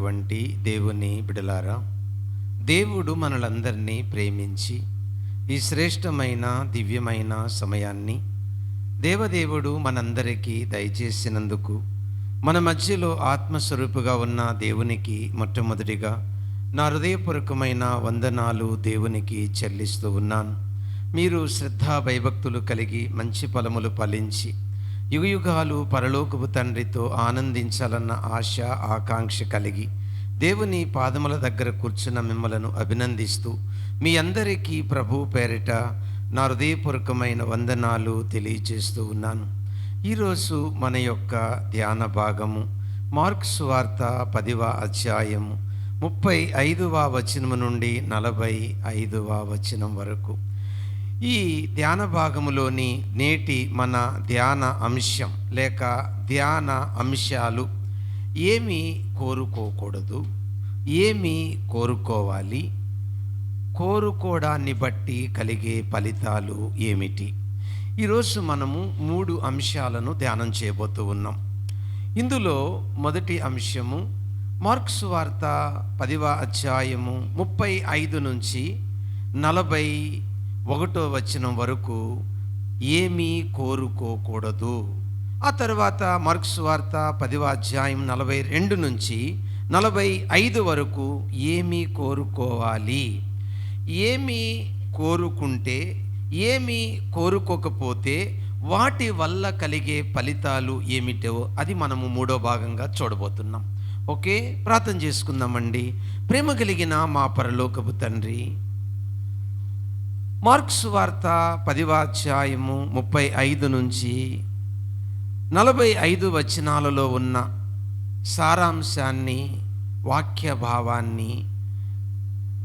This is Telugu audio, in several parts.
వంటి దేవుని బిడలారా, దేవుడు మనలందరినీ ప్రేమించి ఈ శ్రేష్టమైన దివ్యమైన సమయాన్ని దేవదేవుడు మనందరికీ దయచేసినందుకు మన మధ్యలో ఆత్మస్వరూపుగా ఉన్న దేవునికి మొట్టమొదటిగా నా హృదయపూర్వకమైన వందనాలు దేవునికి చెల్లిస్తూ ఉన్నాను. మీరు శ్రద్ధా భయభక్తులు కలిగి మంచి ఫలములు ఫలించి యుగయుగాలు పరలోకపు తండ్రితో ఆనందించాలన్న ఆశ ఆకాంక్ష కలిగి దేవుని పాదముల దగ్గర కూర్చున్న మిమ్మలను అభినందిస్తూ మీ అందరికీ ప్రభు పేరిట నా హృదయపూర్వకమైన వందనాలు తెలియజేస్తూ ఉన్నాను. ఈరోజు మన యొక్క ధ్యాన భాగము మార్కు సువార్త 10వ అధ్యాయము 35వ వచనము నుండి 45వ వచనం వరకు. ఈ ధ్యాన భాగములోని నేటి మన ధ్యాన అంశం లేక ధ్యాన అంశాలు: ఏమి కోరుకోకూడదు, ఏమి కోరుకోవాలి, కోరుకోవడాన్ని బట్టి కలిగే ఫలితాలు ఏమిటి? ఈరోజు మనము 3 అంశాలను ధ్యానం చేయబోతూ ఉన్నాం. ఇందులో మొదటి అంశము మార్కు సువార్త 10వ అధ్యాయము 35 నుంచి 41వ వచనం వరకు ఏమీ కోరుకోకూడదు. ఆ తర్వాత మార్కు సువార్త 10వ అధ్యాయం 42 నుంచి 45 వరకు ఏమీ కోరుకోవాలి, ఏమీ కోరుకుంటే, ఏమీ కోరుకోకపోతే వాటి వల్ల కలిగే ఫలితాలు ఏమిటో అది మనము 3వ భాగంగా చూడబోతున్నాం. ఓకే, ప్రార్థన చేసుకుందామండి. ప్రేమ కలిగిన మా పరలోకపు తండ్రి, మార్కు సువార్త 10వ అధ్యాయము 35 నుంచి 45 వచనాలలో ఉన్న సారాంశాన్ని, వాక్య భావాన్ని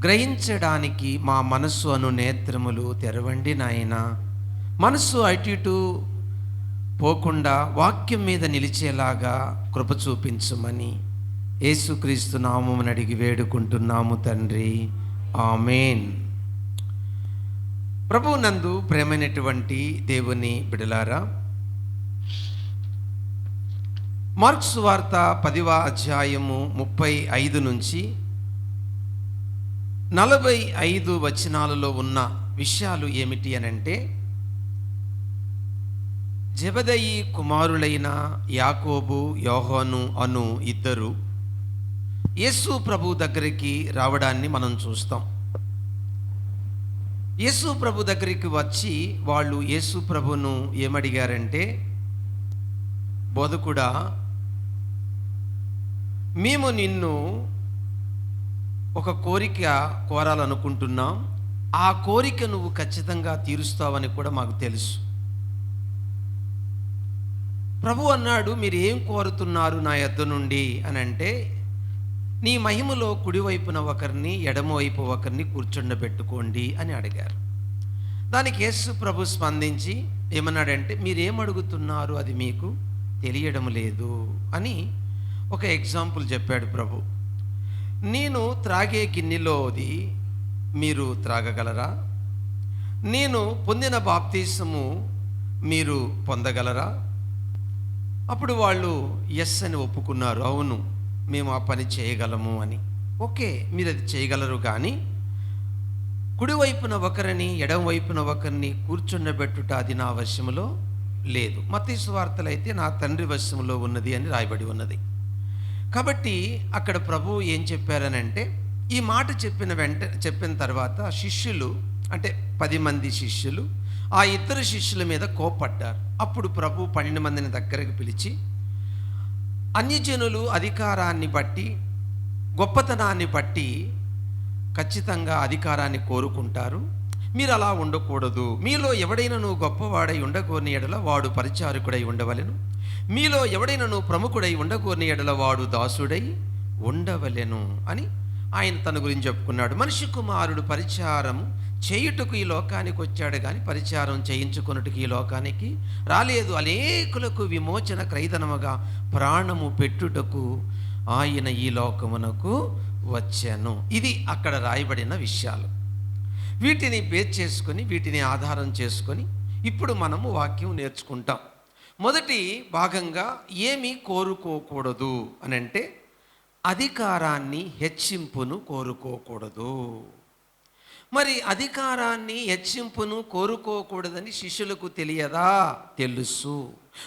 గ్రహించడానికి మా మనస్సు అను నేత్రములు తెరవండి నాయన. మనస్సు అటు ఇటు పోకుండా వాక్యం మీద నిలిచేలాగా కృప చూపించమని యేసుక్రీస్తు నామమున అడిగి వేడుకుంటున్నాము తండ్రి, ఆమేన్. ప్రభువు నందు ప్రేమైనటువంటి దేవుని బిడలారా, మార్కు సువార్త 10వ అధ్యాయము 35 నుంచి 45 వచనాలలో ఉన్న విషయాలు ఏమిటి అనంటే, జెబెదయి కుమారులైన యాకోబు, యోహాను అను ఇద్దరు యేసు ప్రభు దగ్గరికి రావడాన్ని మనం చూస్తాం. యేసు ప్రభు దగ్గరికి వచ్చి వాళ్ళు యేసు ప్రభును ఏమడిగారంటే, బోధకుడా, మేము నిన్ను ఒక కోరిక కోరాలనుకుంటున్నాం, ఆ కోరిక నువ్వు ఖచ్చితంగా తీరుస్తావని కూడా మాకు తెలుసు. ప్రభు అన్నాడు, మీరు ఏం కోరుతున్నారు నా యొద్ద నుండి అని అంటే, నీ మహిమలో కుడివైపున ఒకరిని, ఎడమవైపు ఒకరిని కూర్చుండబెట్టుకోండి అని అడిగారు. దానికి యేసు ప్రభు స్పందించి ఏమన్నాడంటే, మీరేం అడుగుతున్నారు అది మీకు తెలియడం లేదు అని ఒక ఎగ్జాంపుల్ చెప్పాడు ప్రభు. నేను త్రాగే గిన్నెలోది మీరు త్రాగగలరా? నేను పొందిన బాప్తీసము మీరు పొందగలరా? అప్పుడు వాళ్ళు ఎస్ అని ఒప్పుకున్నారు. అవును, మేము ఆ పని చేయగలము అని. ఓకే, మీరు అది చేయగలరు, కానీ కుడివైపున ఒకరిని, ఎడమ వైపున ఒకరిని కూర్చుండబెట్టుట అది నా వశములో లేదు. మత్తయి సువార్తలో అయితే నా తండ్రి వశములో ఉన్నది అని రాయబడి ఉన్నది. కాబట్టి అక్కడ ప్రభు ఏం చెప్పారనంటే, ఈ మాట చెప్పిన తర్వాత శిష్యులు, అంటే 10 మంది శిష్యులు ఆ ఇద్దరు శిష్యుల మీద కోపడ్డారు. అప్పుడు ప్రభు 12 మందిని దగ్గరకు పిలిచి, అన్యజనులు అధికారాన్ని బట్టి, గొప్పతనాన్ని బట్టి ఖచ్చితంగా అధికారాన్ని కోరుకుంటారు. మీరు అలా ఉండకూడదు. మీలో ఎవడైనా గొప్పవాడై ఉండగోరిన ఎడల వాడు పరిచారకుడై ఉండవలెను. మీలో ఎవడైనా ప్రముఖుడై ఉండగోరిన ఎడల వాడు దాసుడై ఉండవలెను అని ఆయన తన గురించి చెప్పుకున్నాడు. మనిషి కుమారుడు పరిచారం చేయుటకు ఈ లోకానికి వచ్చాడు, కానీ పరిచారం చేయించుకున్నట్టుకు ఈ లోకానికి రాలేదు. అనేకులకు విమోచన క్రయధనముగా ప్రాణము పెట్టుటకు ఆయన ఈ లోకమునకు వచ్చాను. ఇది అక్కడ రాయబడిన విషయాలు. వీటిని బేస్ చేసుకొని, వీటిని ఆధారం చేసుకొని ఇప్పుడు మనము వాక్యం నేర్చుకుంటాం. మొదటి భాగంగా ఏమీ కోరుకోకూడదు అని అంటే, అధికారాన్ని హెచ్చింపును కోరుకోకూడదు. మరి అధికారాన్ని హెచ్చింపును కోరుకోకూడదని శిష్యులకు తెలియదా? తెలుసు.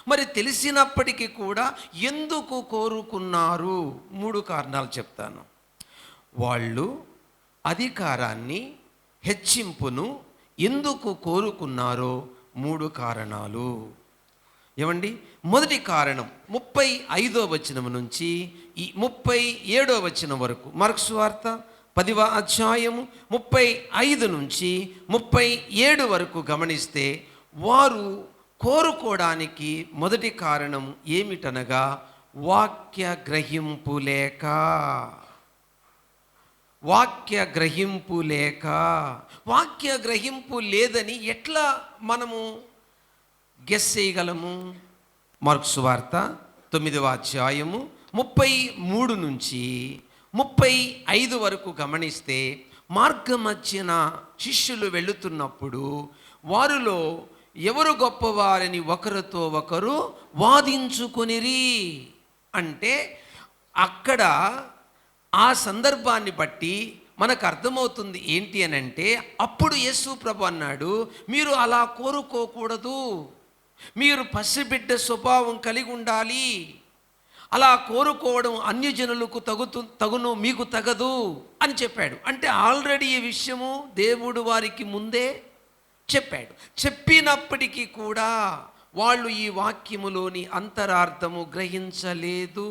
మరి తెలిసినప్పటికీ కూడా ఎందుకు కోరుకున్నారు? 3 కారణాలు చెప్తాను. వాళ్ళు అధికారాన్ని హెచ్చింపును ఎందుకు కోరుకున్నారో 3 కారణాలు. ఏమండి? మొదటి కారణం 35వ వచనం నుంచి ఈ 37వ వచనం వరకు, మార్కు సువార్త 10వ అధ్యాయము 35 నుంచి 37 వరకు గమనిస్తే, వారు కోరుకోవడానికి మొదటి కారణం ఏమిటనగా వాక్య గ్రహింపు లేక. వాక్య గ్రహింపు లేక. వాక్య గ్రహింపు లేదని ఎట్లా మనము గెస్ చేయగలము? మార్కు సువార్త 9వ అధ్యాయము 33 నుంచి 35 వరకు గమనిస్తే, మార్గమధ్యన శిష్యులు వెళుతున్నప్పుడు వారిలో ఎవరు గొప్పవారని ఒకరితో ఒకరు వాదించుకొనిరి. అంటే అక్కడ ఆ సందర్భాన్ని బట్టి మనకు అర్థమవుతుంది ఏంటి అని అంటే, అప్పుడు యేసు ప్రభు అన్నాడు, మీరు అలా కోరుకోకూడదు, మీరు పసిబిడ్డ స్వభావం కలిగి ఉండాలి. అలా కోరుకోవడం అన్యజనులకు తగును, మీకు తగదు అని చెప్పాడు. అంటే ఆల్రెడీ ఈ విషయము దేవుడు వారికి ముందే చెప్పాడు. చెప్పినప్పటికీ కూడా వాళ్ళు ఈ వాక్యములోని అంతరార్థము గ్రహించలేదు.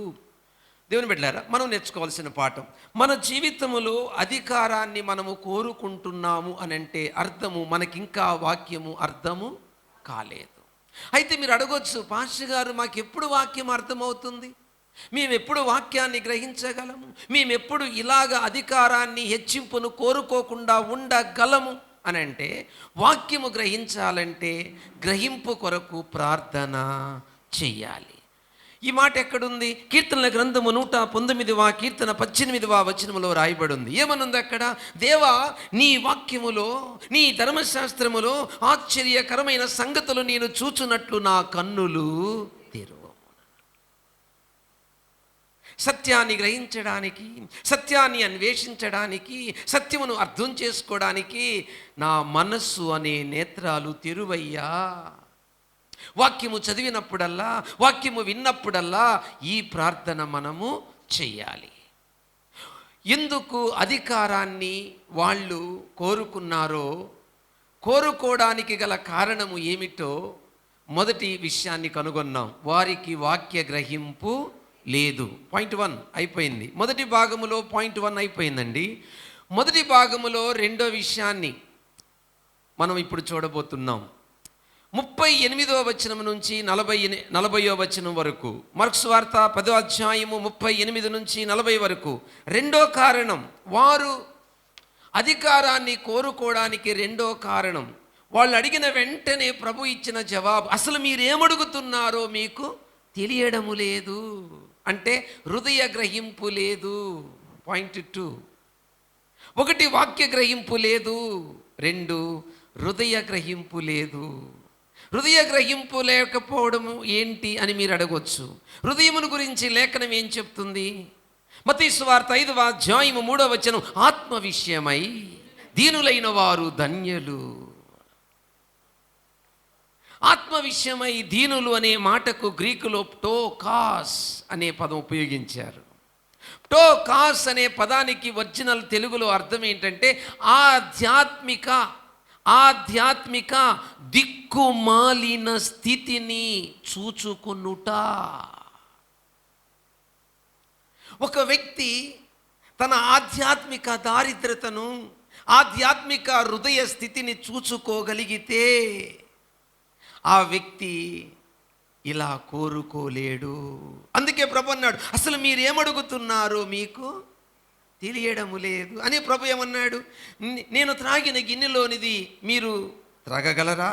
దేవుని బిడ్డలారా, మనం నేర్చుకోవాల్సిన పాఠం, మన జీవితములో అధికారాన్ని మనము కోరుకుంటున్నాము అని అంటే అర్థము మనకింకా వాక్యము అర్థము కాలేదు. అయితే మీరు అడగొచ్చు, పాస్టర్ గారు మాకు ఎప్పుడు వాక్యం అర్థమవుతుంది? మేము ఎప్పుడు వాక్యాన్ని గ్రహించగలము? మేము ఎప్పుడు ఇలాగ అధికారాన్ని హెచ్చింపును కోరుకోకుండా ఉండగలము అని అంటే, వాక్యము గ్రహించాలంటే గ్రహింపు కొరకు ప్రార్థన చెయ్యాలి. ఈ మాట ఎక్కడుంది? కీర్తనల గ్రంథము 119వ కీర్తన 18వ వచనములో రాయబడి ఉంది. ఏమనుంది అక్కడ? దేవా, నీ వాక్యములో, నీ ధర్మశాస్త్రములో ఆశ్చర్యకరమైన సంగతులు నేను చూచున్నట్లు నా కన్నులు తెరువు. సత్యాన్ని గ్రహించడానికి, సత్యాన్ని అన్వేషించడానికి, సత్యమును అర్థం చేసుకోవడానికి నా మనస్సు అనే నేత్రాలు తెరువయ్యా. వాక్యము చదివినప్పుడల్లా, వాక్యము విన్నప్పుడల్లా ఈ ప్రార్థన మనము చెయ్యాలి. ఎందుకు అధికారాన్ని వాళ్ళు కోరుకున్నారో, కోరుకోవడానికి గల కారణము ఏమిటో మొదటి విషయాన్ని కనుగొన్నాం. వారికి వాక్య గ్రహింపు లేదు. పాయింట్ 1 అయిపోయింది. మొదటి భాగములో పాయింట్ 1 అయిపోయిందండి. మొదటి భాగములో రెండో విషయాన్ని మనం ఇప్పుడు చూడబోతున్నాం. 38వ వచనం నుంచి 40వ వచనం వరకు, మార్కు సువార్త 10వ అధ్యాయము 38 నుంచి 40 వరకు. రెండో కారణం, వారు అధికారాన్ని కోరుకోవడానికి రెండో కారణం, వాళ్ళు అడిగిన వెంటనే ప్రభు ఇచ్చిన జవాబు, అసలు మీరేమడుగుతున్నారో మీకు తెలియడము లేదు. అంటే హృదయ గ్రహింపు లేదు. పాయింట్ 2, 1 వాక్య గ్రహింపు లేదు, 2 హృదయ గ్రహింపు లేదు. హృదయ గ్రహింపు లేకపోవడం ఏంటి అని మీరు అడగొచ్చు. హృదయమును గురించి లేఖనం ఏం చెప్తుంది? మత్తయి సువార్త 5వ అధ్యాయము 3వ వచనం, ఆత్మ విషయమై దీనులైన వారు ధన్యులు. ఆత్మ విషయమై దీనులు అనే మాటకు గ్రీకులో ప్టోకాస్ అనే పదం ఉపయోగించారు. ప్టోకాస్ అనే పదానికి ఒరిజినల్ తెలుగులో అర్థం ఏంటంటే ఆధ్యాత్మిక దిక్కుమాలిన స్థితిని చూచుకొనుట. ఒక వ్యక్తి తన ఆధ్యాత్మిక దారిద్రతను, ఆధ్యాత్మిక హృదయ స్థితిని చూచుకోగలిగితే ఆ వ్యక్తి ఇలా కోరుకోలేడు. అందుకే ప్రభు అన్నాడు, అసలు మీరేమడుగుతున్నారో మీకు తెలియడము లేదు అని. ప్రభు ఏమన్నాడు? నేను త్రాగిన గిన్నెలోనిది మీరు త్రాగగలరా?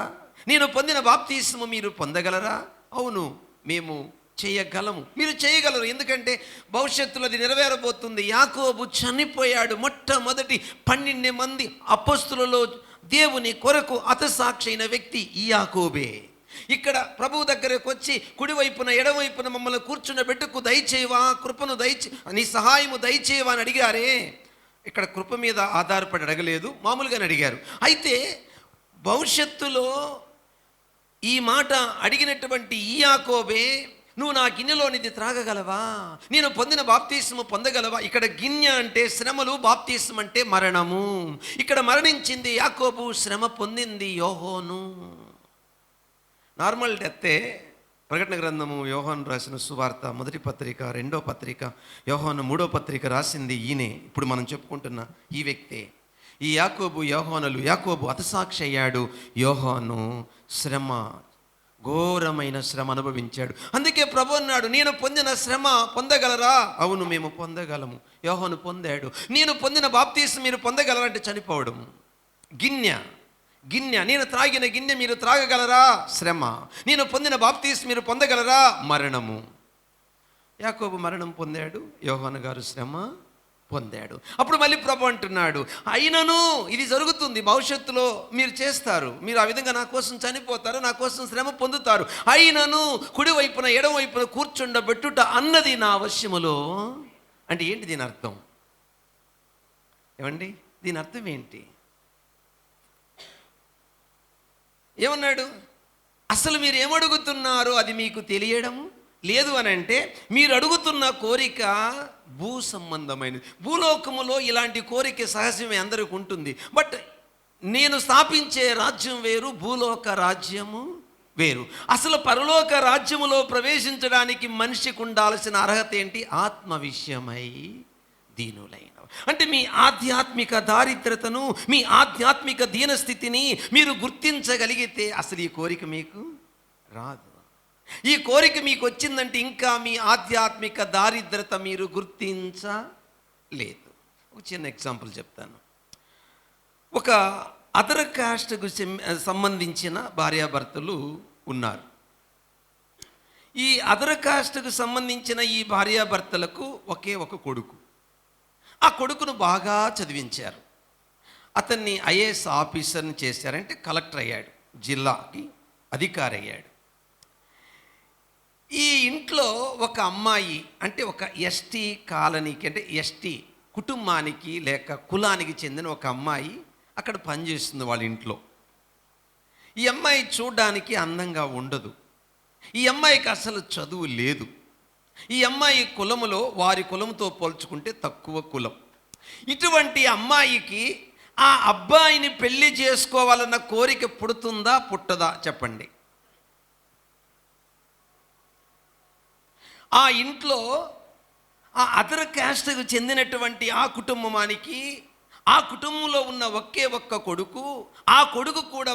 నేను పొందిన బాప్తిస్మము మీరు పొందగలరా? అవును, మేము చేయగలము. మీరు చేయగలరు, ఎందుకంటే భవిష్యత్తులో అది నెరవేరబోతుంది. యాకోబు చనిపోయాడు. మొట్టమొదటి 12 మంది అపొస్తలులలో దేవుని కొరకు హతసాక్షి అయిన వ్యక్తి ఈ యాకోబే. ఇక్కడ ప్రభువు దగ్గరకు వచ్చి కుడివైపున ఎడవైపున మమ్మల్ని కూర్చుండబెట్టుకు దయచేయవా, కృపను నీ సహాయము దయచేయవా అని అడిగారే. ఇక్కడ కృప మీద ఆధారపడి అడగలేదు, మామూలుగానే అడిగారు. అయితే భవిష్యత్తులో ఈ మాట అడిగినటువంటి ఈ యాకోబే, నువ్వు నా గిన్నెలోనిది త్రాగగలవా, నేను పొందిన బాప్తీసము పొందగలవా? ఇక్కడ గిన్నె అంటే శ్రమలు, బాప్తీసం అంటే మరణము. ఇక్కడ మరణించింది యాకోబు, శ్రమ పొందింది యోహోను. నార్మల్ డెత్తే. ప్రకటన గ్రంథము యోహాను రాసిన సువార్త 1వ పత్రిక, 2వ పత్రిక, యోహాను 3వ పత్రిక రాసింది ఈయనే. ఇప్పుడు మనం చెప్పుకుంటున్న ఈ వ్యక్తే. ఈ యాకోబు యోహానులు, యాకోబు హతసాక్షి అయ్యాడు, యోహాను శ్రమ, ఘోరమైన శ్రమ అనుభవించాడు. అందుకే ప్రభు అన్నాడు, నేను పొందిన శ్రమ పొందగలరా? అవును, మేము పొందగలము. యోహాను పొందాడు. నేను పొందిన బాప్తీసం మీరు పొందగలరంటే చనిపోవడం. గిన్నె నేను త్రాగిన గిన్నె మీరు త్రాగగలరా? శ్రమ. నేను పొందిన బాప్తీసం మీరు పొందగలరా? మరణము. యాకోబు మరణం పొందాడు, యోహాను గారు శ్రమ పొందాడు. అప్పుడు మళ్ళీ ప్రభు అంటున్నాడు, అయినను ఇది జరుగుతుంది, భవిష్యత్తులో మీరు చేస్తారు, మీరు ఆ విధంగా నా కోసం చనిపోతారు, నా కోసం శ్రమ పొందుతారు. అయినను కుడివైపున ఎడమవైపున కూర్చుండబెట్టుట అన్నది నా వశ్యములో. అంటే ఏంటి దీని అర్థం? ఏమండి, దీని అర్థం ఏంటి? ఏమన్నాడు? అసలు మీరు ఏమడుగుతున్నారో అది మీకు తెలియడం లేదు అని అంటే, మీరు అడుగుతున్న కోరిక భూ సంబంధమైనది. భూలోకములో ఇలాంటి కోరిక సహజమే, అందరికి ఉంటుంది. బట్ నేను స్థాపించే రాజ్యం వేరు, భూలోక రాజ్యము వేరు. అసలు పరలోక రాజ్యములో ప్రవేశించడానికి మనిషికి ఉండాల్సిన అర్హత ఏంటి? ఆత్మ విషయమై దీనులైన. అంటే మీ ఆధ్యాత్మిక దారిద్రతను, మీ ఆధ్యాత్మిక దీనస్థితిని మీరు గుర్తించగలిగితే అసలు ఈ కోరిక మీకు రాదు. ఈ కోరిక మీకు వచ్చిందంటే ఇంకా మీ ఆధ్యాత్మిక దారిద్రత మీరు గుర్తించలేదు. ఒక చిన్న ఎగ్జాంపుల్ చెప్తాను. ఒక అదర్ కాస్ట్కు సంబంధించిన భార్యాభర్తలు ఉన్నారు. ఈ అదర్ కాస్ట్కు సంబంధించిన ఈ భార్యాభర్తలకు ఒకే ఒక కొడుకు. ఆ కొడుకును బాగా చదివించారు. అతన్ని ఐఏఎస్ ఆఫీసర్ని చేశారంటే కలెక్టర్ అయ్యాడు, జిల్లాకి అధికారి అయ్యాడు. ఈ ఇంట్లో ఒక అమ్మాయి, అంటే ఒక ఎస్టీ కాలనీకి, అంటే ఎస్టీ కుటుంబానికి లేక కులానికి చెందిన ఒక అమ్మాయి అక్కడ పనిచేస్తుంది వాళ్ళ ఇంట్లో. ఈ అమ్మాయి చూడడానికి అందంగా ఉండదు. ఈ అమ్మాయికి అసలు చదువు లేదు. ఈ అమ్మాయి కులములో వారి కులంతో పోల్చుకుంటే తక్కువ కులం. ఇటువంటి అమ్మాయికి ఆ అబ్బాయిని పెళ్లి చేసుకోవాలన్న కోరిక పుడుతుందా పుట్టదా చెప్పండి? ఆ ఇంట్లో ఆ అదర్ క్యాస్ట్కు చెందినటువంటి ఆ కుటుంబానికి, ఆ కుటుంబంలో ఉన్న ఒకే ఒక్క కొడుకు, ఆ కొడుకు కూడా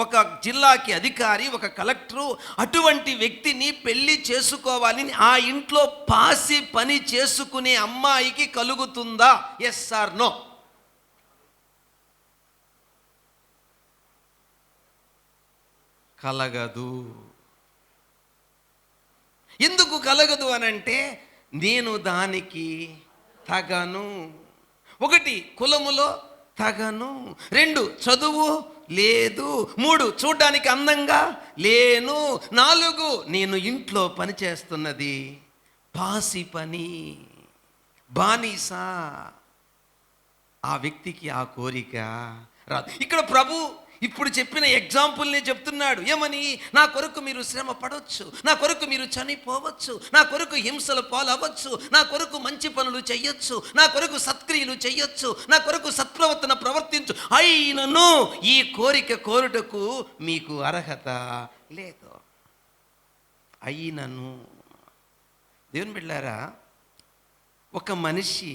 ఒక జిల్లాకి అధికారి, ఒక కలెక్టరు. అటువంటి వ్యక్తిని పెళ్లి చేసుకోవాలని ఆ ఇంట్లో పాసి పని చేసుకునే అమ్మాయికి కలుగుతుందా? Yes or no? కలగదు. ఎందుకు కలగదు అనంటే, నేను దానికి తగను. 1 కులములో తగను, 2 చదువు లేదు, 3 చూడ్డానికి అందంగా లేను, 4 నేను ఇంట్లో పని చేస్తున్నది పాసి పని, బానిస. ఆ వ్యక్తికి ఆ కోరిక రాదు. ఇక్కడ ప్రభు ఇప్పుడు చెప్పిన ఎగ్జాంపుల్ని చెప్తున్నాడు. ఏమని? నా కొరకు మీరు శ్రమ పడవచ్చు, నా కొరకు మీరు చనిపోవచ్చు, నా కొరకు హింసల పాలవ్వచ్చు, నా కొరకు మంచి పనులు చెయ్యొచ్చు, నా కొరకు సత్క్రియలు చెయ్యొచ్చు, నా కొరకు సత్ప్రవర్తన ప్రవర్తించు. అయినను ఈ కోరిక కోరుటకు మీకు అర్హత లేదు. అయినను దేవుని బిడ్డలారా, ఒక మనిషి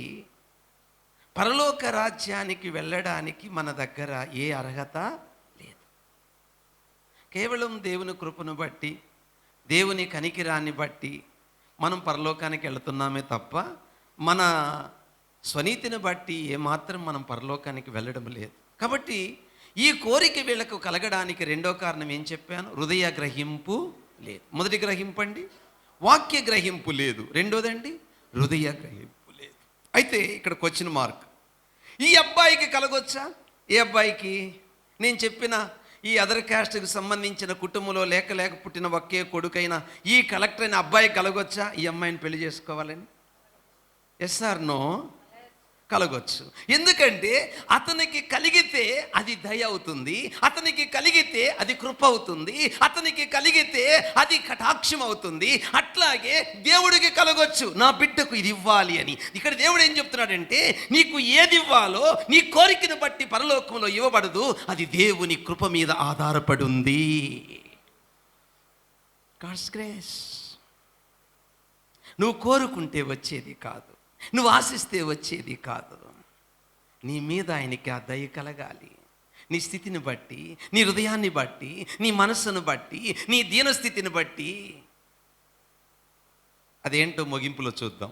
పరలోక రాజ్యానికి వెళ్ళడానికి మన దగ్గర ఏ అర్హత లేదు. కేవలం దేవుని కృపను బట్టి, దేవుని కనికిరాన్ని బట్టి మనం పరలోకానికి వెళుతున్నామే తప్ప మన స్వనీతిని బట్టి ఏమాత్రం మనం పరలోకానికి వెళ్ళడం లేదు. కాబట్టి ఈ కోరిక వీళ్ళకు కలగడానికి రెండో కారణం ఏం చెప్పాను? హృదయ గ్రహింపు లేదు. మొదటి గ్రహింపు అండి వాక్య గ్రహింపు లేదు, రెండోదండి హృదయ గ్రహింపు లేదు. అయితే ఇక్కడ క్వశ్చన్ మార్క్. ఈ అబ్బాయికి కలగొచ్చా? ఏ అబ్బాయికి? నేను చెప్పిన ఈ అదర్ క్యాస్ట్కి సంబంధించిన కుటుంబంలో లేక పుట్టిన ఒకే కొడుకైనా ఈ కలెక్టర్ అయిన అబ్బాయి కలగొచ్చా ఈ అమ్మాయిని పెళ్లి చేసుకోవాలని? Yes or no? కలగొచ్చు. ఎందుకంటే అతనికి కలిగితే అది దయ అవుతుంది, అతనికి కలిగితే అది కృప అవుతుంది, అతనికి కలిగితే అది కటాక్షం అవుతుంది. అట్లాగే దేవుడికి కలగొచ్చు, నా బిడ్డకు ఇది ఇవ్వాలి అని. ఇక్కడ దేవుడు ఏం చెప్తున్నాడంటే, నీకు ఏది ఇవ్వాలో నీ కోరికను బట్టి పరలోకంలో ఇవ్వబడదు, అది దేవుని కృప మీద ఆధారపడి ఉంది. God's grace. నువ్వు కోరుకుంటే వచ్చేది కాదు, నువ్వు ఆశిస్తే వచ్చేది కాదు. నీ మీద ఆయనకి ఆ దయ కలగాలి. నీ స్థితిని బట్టి, నీ హృదయాన్ని బట్టి, నీ మనస్సును బట్టి, నీ దీనస్థితిని బట్టి. అదేంటో ముగింపులో చూద్దాం.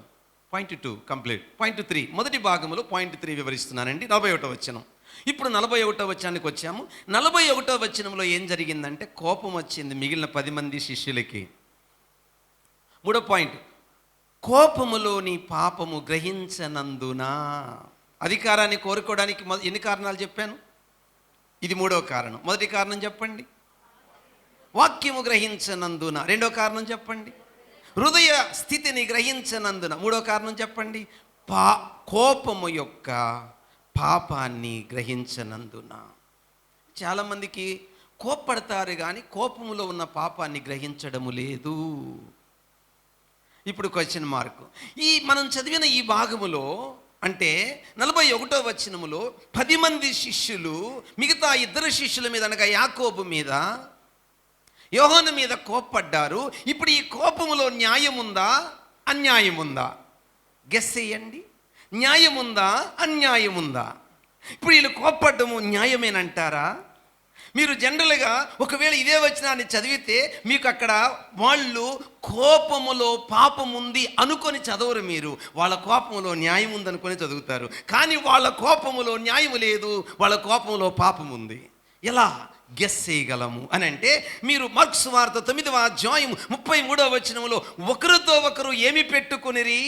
Point 2 complete. పాయింట్ 3 మొదటి భాగంలో పాయింట్ 3 వివరిస్తున్నానండి. 41వ వచనం. ఇప్పుడు 41వ వచనానికి వచ్చాము. 41వ వచనంలో ఏం జరిగిందంటే, కోపం వచ్చింది మిగిలిన 10 మంది శిష్యులకి. 3వ పాయింట్, కోపములోని పాపము గ్రహించనందున. అధికారాన్ని కోరుకోవడానికి ఎన్ని కారణాలు చెప్పాను? ఇది 3వ కారణం. మొదటి కారణం చెప్పండి, వాక్యము గ్రహించనందున. 2వ కారణం చెప్పండి, హృదయ స్థితిని గ్రహించనందున. 3వ కారణం చెప్పండి, కోపము యొక్క పాపాన్ని గ్రహించనందున. చాలామందికి కోప్పడతారు కానీ కోపములో ఉన్న పాపాన్ని గ్రహించడము లేదు. ఇప్పుడు క్వశ్చన్ మార్క్. మనం చదివిన ఈ భాగములో అంటే 41వ వచనములో 10 మంది శిష్యులు మిగతా 2 శిష్యుల మీద అనగా యాకోబు మీద, యోహాను మీద కోప్పడ్డారు. ఇప్పుడు ఈ కోపములో న్యాయముందా అన్యాయముందా? గెస్ చేయండి. న్యాయముందా అన్యాయముందా? ఇప్పుడు వీళ్ళు కోప్పడ్డము న్యాయమేనంటారా? మీరు జనరల్గా ఒకవేళ ఇదే వచనాన్ని చదివితే మీకు అక్కడ వాళ్ళు కోపములో పాపం ఉంది అనుకొని చదవరు. మీరు వాళ్ళ కోపములో న్యాయం ఉందనుకొని చదువుతారు. కానీ వాళ్ళ కోపములో న్యాయం లేదు, వాళ్ళ కోపములో పాపం ఉంది. ఎలా గెస్ చేయగలము అని అంటే, మీరు మార్కు సువార్త 9వ అధ్యాయం 33వ వచనంలో ఒకరితో ఒకరు ఏమి పెట్టుకొనిరి?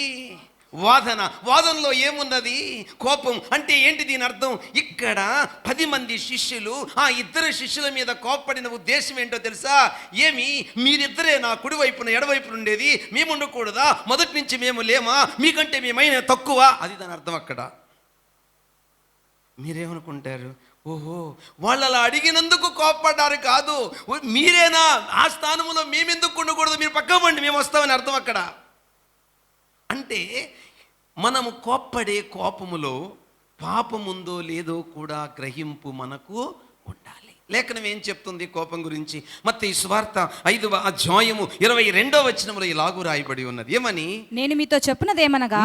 వాదనలో ఏమున్నది? కోపం. అంటే ఏంటి దీని అర్థం? ఇక్కడ 10 మంది శిష్యులు ఆ 2 శిష్యుల మీద కోప్పడిన ఉద్దేశం ఏంటో తెలుసా? మీరిద్దరే నా కుడివైపున ఎడవైపున ఉండేది, మేము ఉండకూడదా? మొదటి నుంచి మేము లేమా? మీకంటే మేమైనా తక్కువ? అది దాని అర్థం. అక్కడ మీరేమనుకుంటారు? ఓహో, వాళ్ళు అలా అడిగినందుకు కోప్పడ్డారు కాదు, మీరేనా ఆ స్థానంలో మేమెందుకు ఉండకూడదు, మీరు పక్క పండి మేము వస్తామని అర్థం అక్కడ. అంటే మనము కోప్పడే కోపములో పాపముందో లేదో కూడా గ్రహింపు మనకు ఉండాలి. లేఖనం ఏం చెప్తుంది కోపం గురించి? మత్తయి సువార్త 5వ అధ్యాయము 22వ వచనములో ఇలాగూ రాయబడి ఉన్నది. ఏమని? నేను మీతో చెప్పునదేమనగా,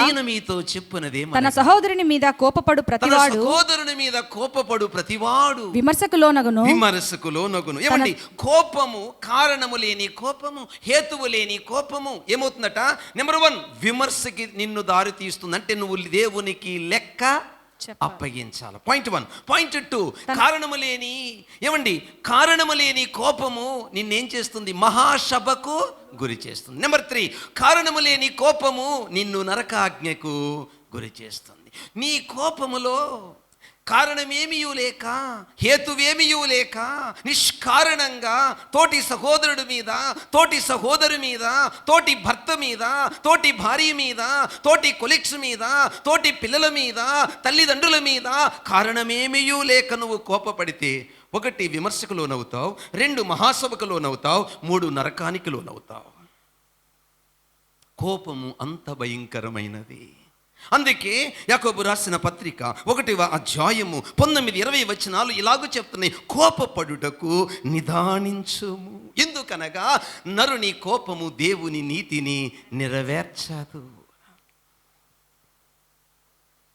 తన సహోదరుని మీద కోపపడు ప్రతివాడు విమర్శకు లోనగును. ఏమండి? కోపము, కారణము లేని కోపము, హేతువు లేని కోపము ఏమవుతుందట? నెంబర్ 1, విమర్శకి నిన్ను దారి తీస్తుంది. అంటే నువ్వు దేవునికి లెక్క అప్పగించాలి. పాయింట్ 1. పాయింట్ 2, కారణము లేని కోపము నిన్నేం చేస్తుంది? మహాసభకు గురి చేస్తుంది. నెంబర్ 3, కారణము లేని కోపము నిన్ను నరకాజ్ఞకు గురి చేస్తుంది. నీ కోపములో కారణమేమియూ లేక, హేతువేమియూ లేక, నిష్కారణంగా తోటి సహోదరుడి మీద, తోటి సహోదరు మీద, తోటి భర్త మీద, తోటి భార్య మీద, తోటి కొలీగ్స్ మీద, తోటి పిల్లల మీద, తల్లిదండ్రుల మీద కారణమేమియూ లేక నువ్వు కోపపడితే 1 విమర్శకు లోనవుతావు, 2 మహాసభకు లోనవుతావు, 3 నరకానికి లోనవుతావు. కోపము అంత భయంకరమైనది. అందుకే యాకోబు రాసిన పత్రిక 1వ అధ్యాయము 19-20 వచనాలు ఇలాగూ చెప్తున్నాయి, కోపపడుటకు నిదానించుము. ఎందుకనగా నరుని కోపము దేవుని నీతిని నెరవేర్చదు.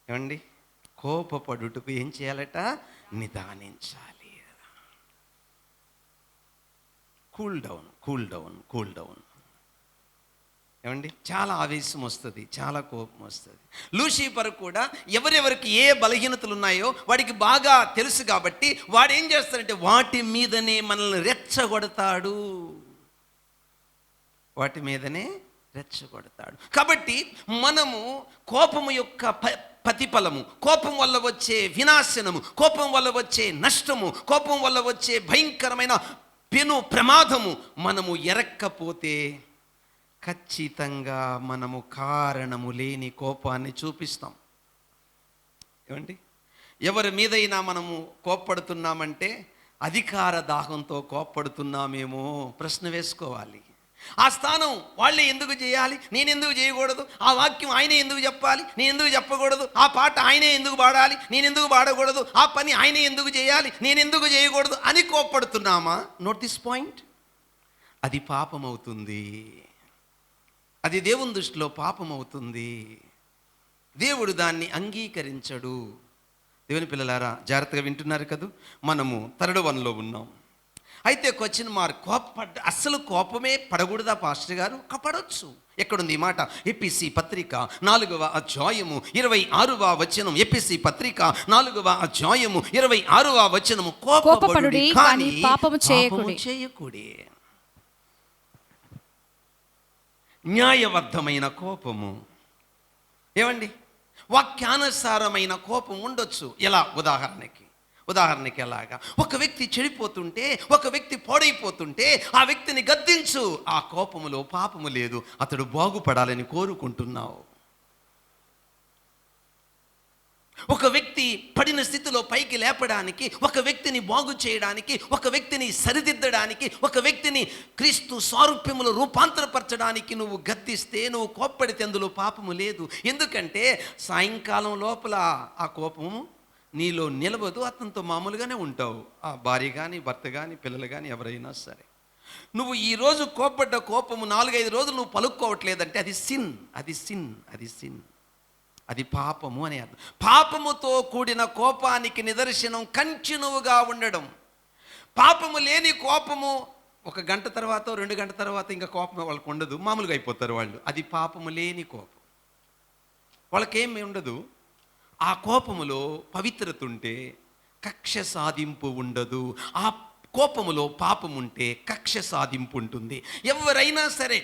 ఏమండి? కోపపడుటకు ఏం చేయాలట? నిదానించాలి. Cool down. ఏమండి? చాలా ఆవేశం వస్తుంది, చాలా కోపం వస్తుంది. లూసిఫర్ కూడా ఎవరెవరికి ఏ బలహీనతలు ఉన్నాయో వాడికి బాగా తెలుసు కాబట్టి వాడు ఏం చేస్తాడంటే వాటి మీదనే మనల్ని రెచ్చగొడతాడు. కాబట్టి మనము కోపము యొక్క ప్రతిఫలము, కోపం వల్ల వచ్చే వినాశనము, కోపం వల్ల వచ్చే నష్టము, కోపం వల్ల వచ్చే భయంకరమైన పెను ప్రమాదము మనము ఎరక్కపోతే ఖచ్చితంగా మనము కారణము లేని కోపాన్ని చూపిస్తాం. ఏమండి, ఎవరి మీదైనా మనము కోప్పడుతున్నామంటే అధికార దాహంతో కోప్పడుతున్నామేమో ప్రశ్న వేసుకోవాలి. ఆ స్థానం వాళ్ళే ఎందుకు చేయాలి, నేను ఎందుకు చేయకూడదు? ఆ వాక్యం ఆయనే ఎందుకు చెప్పాలి, నేను ఎందుకు చెప్పకూడదు? ఆ పాట ఆయనే ఎందుకు పాడాలి, నేను ఎందుకు పాడకూడదు? ఆ పని ఆయనే ఎందుకు చేయాలి, నేను ఎందుకు చేయకూడదు అని కోప్పడుతున్నామా? Note this point. అది పాపం అవుతుంది. అది దేవుని దృష్టిలో పాపం అవుతుంది. దేవుడు దాన్ని అంగీకరించడు. దేవుని పిల్లలారా, జాగ్రత్తగా వింటున్నారు కదా. మనము 3rd 1లో ఉన్నాం. అయితే క్వశ్చన్ మార్క్, అస్సలు కోపమే పడకూడదా పాస్టర్ గారు? పడవచ్చు. ఎక్కడుంది ఈ మాట? ఎపిసి పత్రిక 4వ అధ్యాయము 26వ వచనం. ఎపిసి పత్రిక 4వ అధ్యాయము 26వ వచనము. కోపపడుడి కానీ పాపము చేయకుడి. న్యాయబద్ధమైన కోపము. ఏమండి, వాక్యానుసారమైన కోపం ఉండొచ్చు. ఎలా? ఉదాహరణకి ఎలాగా? ఒక వ్యక్తి చెడిపోతుంటే, ఒక వ్యక్తి పాడైపోతుంటే ఆ వ్యక్తిని గద్దించు. ఆ కోపములో పాపము లేదు, అతడు బాగుపడాలని కోరుకుంటున్నావు. ఒక వ్యక్తి పడిన స్థితిలో పైకి లేపడానికి, ఒక వ్యక్తిని బాగు చేయడానికి, ఒక వ్యక్తిని సరిదిద్దడానికి, ఒక వ్యక్తిని క్రీస్తు స్వరూపములో రూపాంతరపరచడానికి నువ్వు గద్దిస్తే, నువ్వు కోప్పడితే అందులో పాపము లేదు. ఎందుకంటే సాయంకాలం లోపల ఆ కోపము నీలో నిలవదు. అతనితో మామూలుగానే ఉంటావు. ఆ భార్య కానీ, భర్త కానీ, పిల్లలు కానీ, ఎవరైనా సరే. నువ్వు ఈరోజు కోప్పడ్డ కోపము 4-5 రోజులు నువ్వు పలుక్కోవట్లేదంటే అది సిన్, అది పాపము అని అర్థం. పాపముతో కూడిన కోపానికి నిదర్శనం కంటిన్యూగా ఉండడం. పాపము లేని కోపము 1 గంట తర్వాత, 2 గంటల తర్వాత ఇంకా కోపం వాళ్ళకు ఉండదు, మామూలుగా అయిపోతారు వాళ్ళు. అది పాపము లేని కోపం. వాళ్ళకేమి ఉండదు. ఆ కోపములో పవిత్రత ఉంటే కక్ష సాధింపు ఉండదు. ఆ కోపములో పాపం ఉంటే కక్ష సాధింపు ఉంటుంది. ఎవరైనా సరే,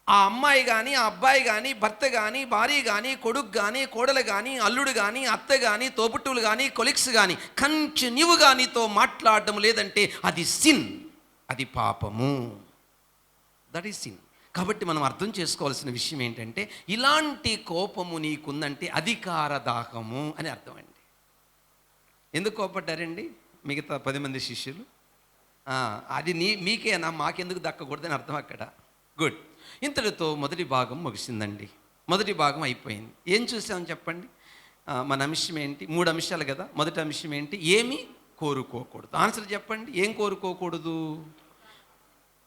ఆ అమ్మాయి కానీ, ఆ అబ్బాయి కానీ, భర్త కానీ, భార్య కానీ, కొడుకు కానీ, కోడలు కానీ, అల్లుడు కానీ, అత్త కానీ, తోబుట్టువులు కానీ, కొలిక్స్ కానీ కంటిన్యూగా నీతో మాట్లాడడం లేదంటే అది సిన్, అది పాపము. That is sin. కాబట్టి మనం అర్థం చేసుకోవాల్సిన విషయం ఏంటంటే, ఇలాంటి కోపము నీకుందంటే అధికార దాహము అని అర్థం అండి. ఎందుకు కోపడ్డారండి మిగతా 10 మంది శిష్యులు? అది మీకేనా, మాకెందుకు దక్కకూడదని అర్థం అక్కడ. గుడ్. ఇంతటితో మొదటి భాగం ముగిసిందండి. మొదటి భాగం అయిపోయింది. ఏం చూసామని చెప్పండి? మన అంశం ఏంటి? 3 అంశాలు కదా. మొదటి అంశం ఏంటి? ఏమి కోరుకోకూడదు. ఆన్సర్ చెప్పండి. ఏం కోరుకోకూడదు?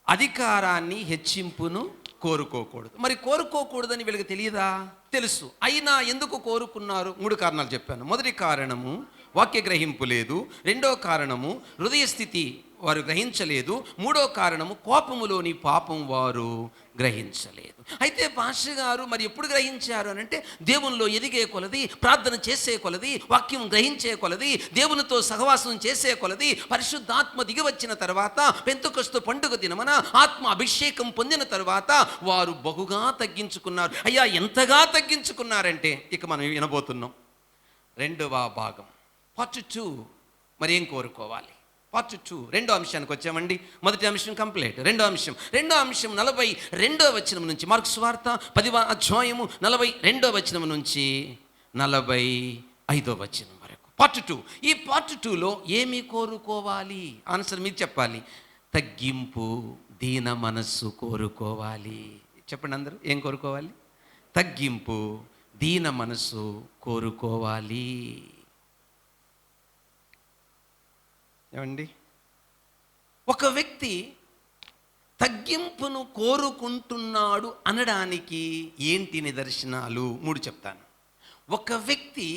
అధికారాన్ని, హెచ్చింపును కోరుకోకూడదు. మరి కోరుకోకూడదని వీళ్ళకి తెలియదా? తెలుసు. అయినా ఎందుకు కోరుకున్నారు? 3 కారణాలు చెప్పాను. మొదటి కారణము వాక్య గ్రహింపు లేదు. 2వ కారణము హృదయ స్థితి వారు గ్రహించలేదు. 3వ కారణము కోపములోని పాపం వారు గ్రహించలేదు. అయితే పాస్టర్ గారు మరి ఎప్పుడు గ్రహించారు అని అంటే, దేవునిలో ఎదిగే కొలది, ప్రార్థన చేసే కొలది, వాక్యం గ్రహించే కొలది, దేవునితో సహవాసం చేసే కొలది, పరిశుద్ధాత్మ దిగి వచ్చిన తర్వాత, పెంతెకొస్తు పండుగ దినమున ఆత్మ అభిషేకం పొందిన తర్వాత వారు బహుగా తగ్గించుకున్నారు. అయ్యా, ఎంతగా తగ్గించుకున్నారంటే ఇక మనం వినబోతున్నాం. 2వ భాగం, పార్ట్ 2. మరి ఏం కోరుకోవాలి? పార్ట్ 2 2వ అంశానికి వచ్చామండి. మొదటి అంశం కంప్లీట్. 2వ అంశం 42వ వచనం నుంచి, మార్కు సువార్త 10వ అధ్యాయము 42వ వచనం నుంచి 45వ వచనం వరకు పార్ట్ 2. ఈ పార్ట్ 2లో ఏమి కోరుకోవాలి? ఆన్సర్ మీరు చెప్పాలి. తగ్గింపు, దీన మనస్సు కోరుకోవాలి. చెప్పండి అందరూ, ఏం కోరుకోవాలి? తగ్గింపు, దీన మనస్సు కోరుకోవాలి. ఏమండి, ఒక వ్యక్తి తగ్గింపును కోరుకుంటున్నాడు అనడానికి ఏంటి నిదర్శనాలు? 3 చెప్తాను. ఒక వ్యక్తి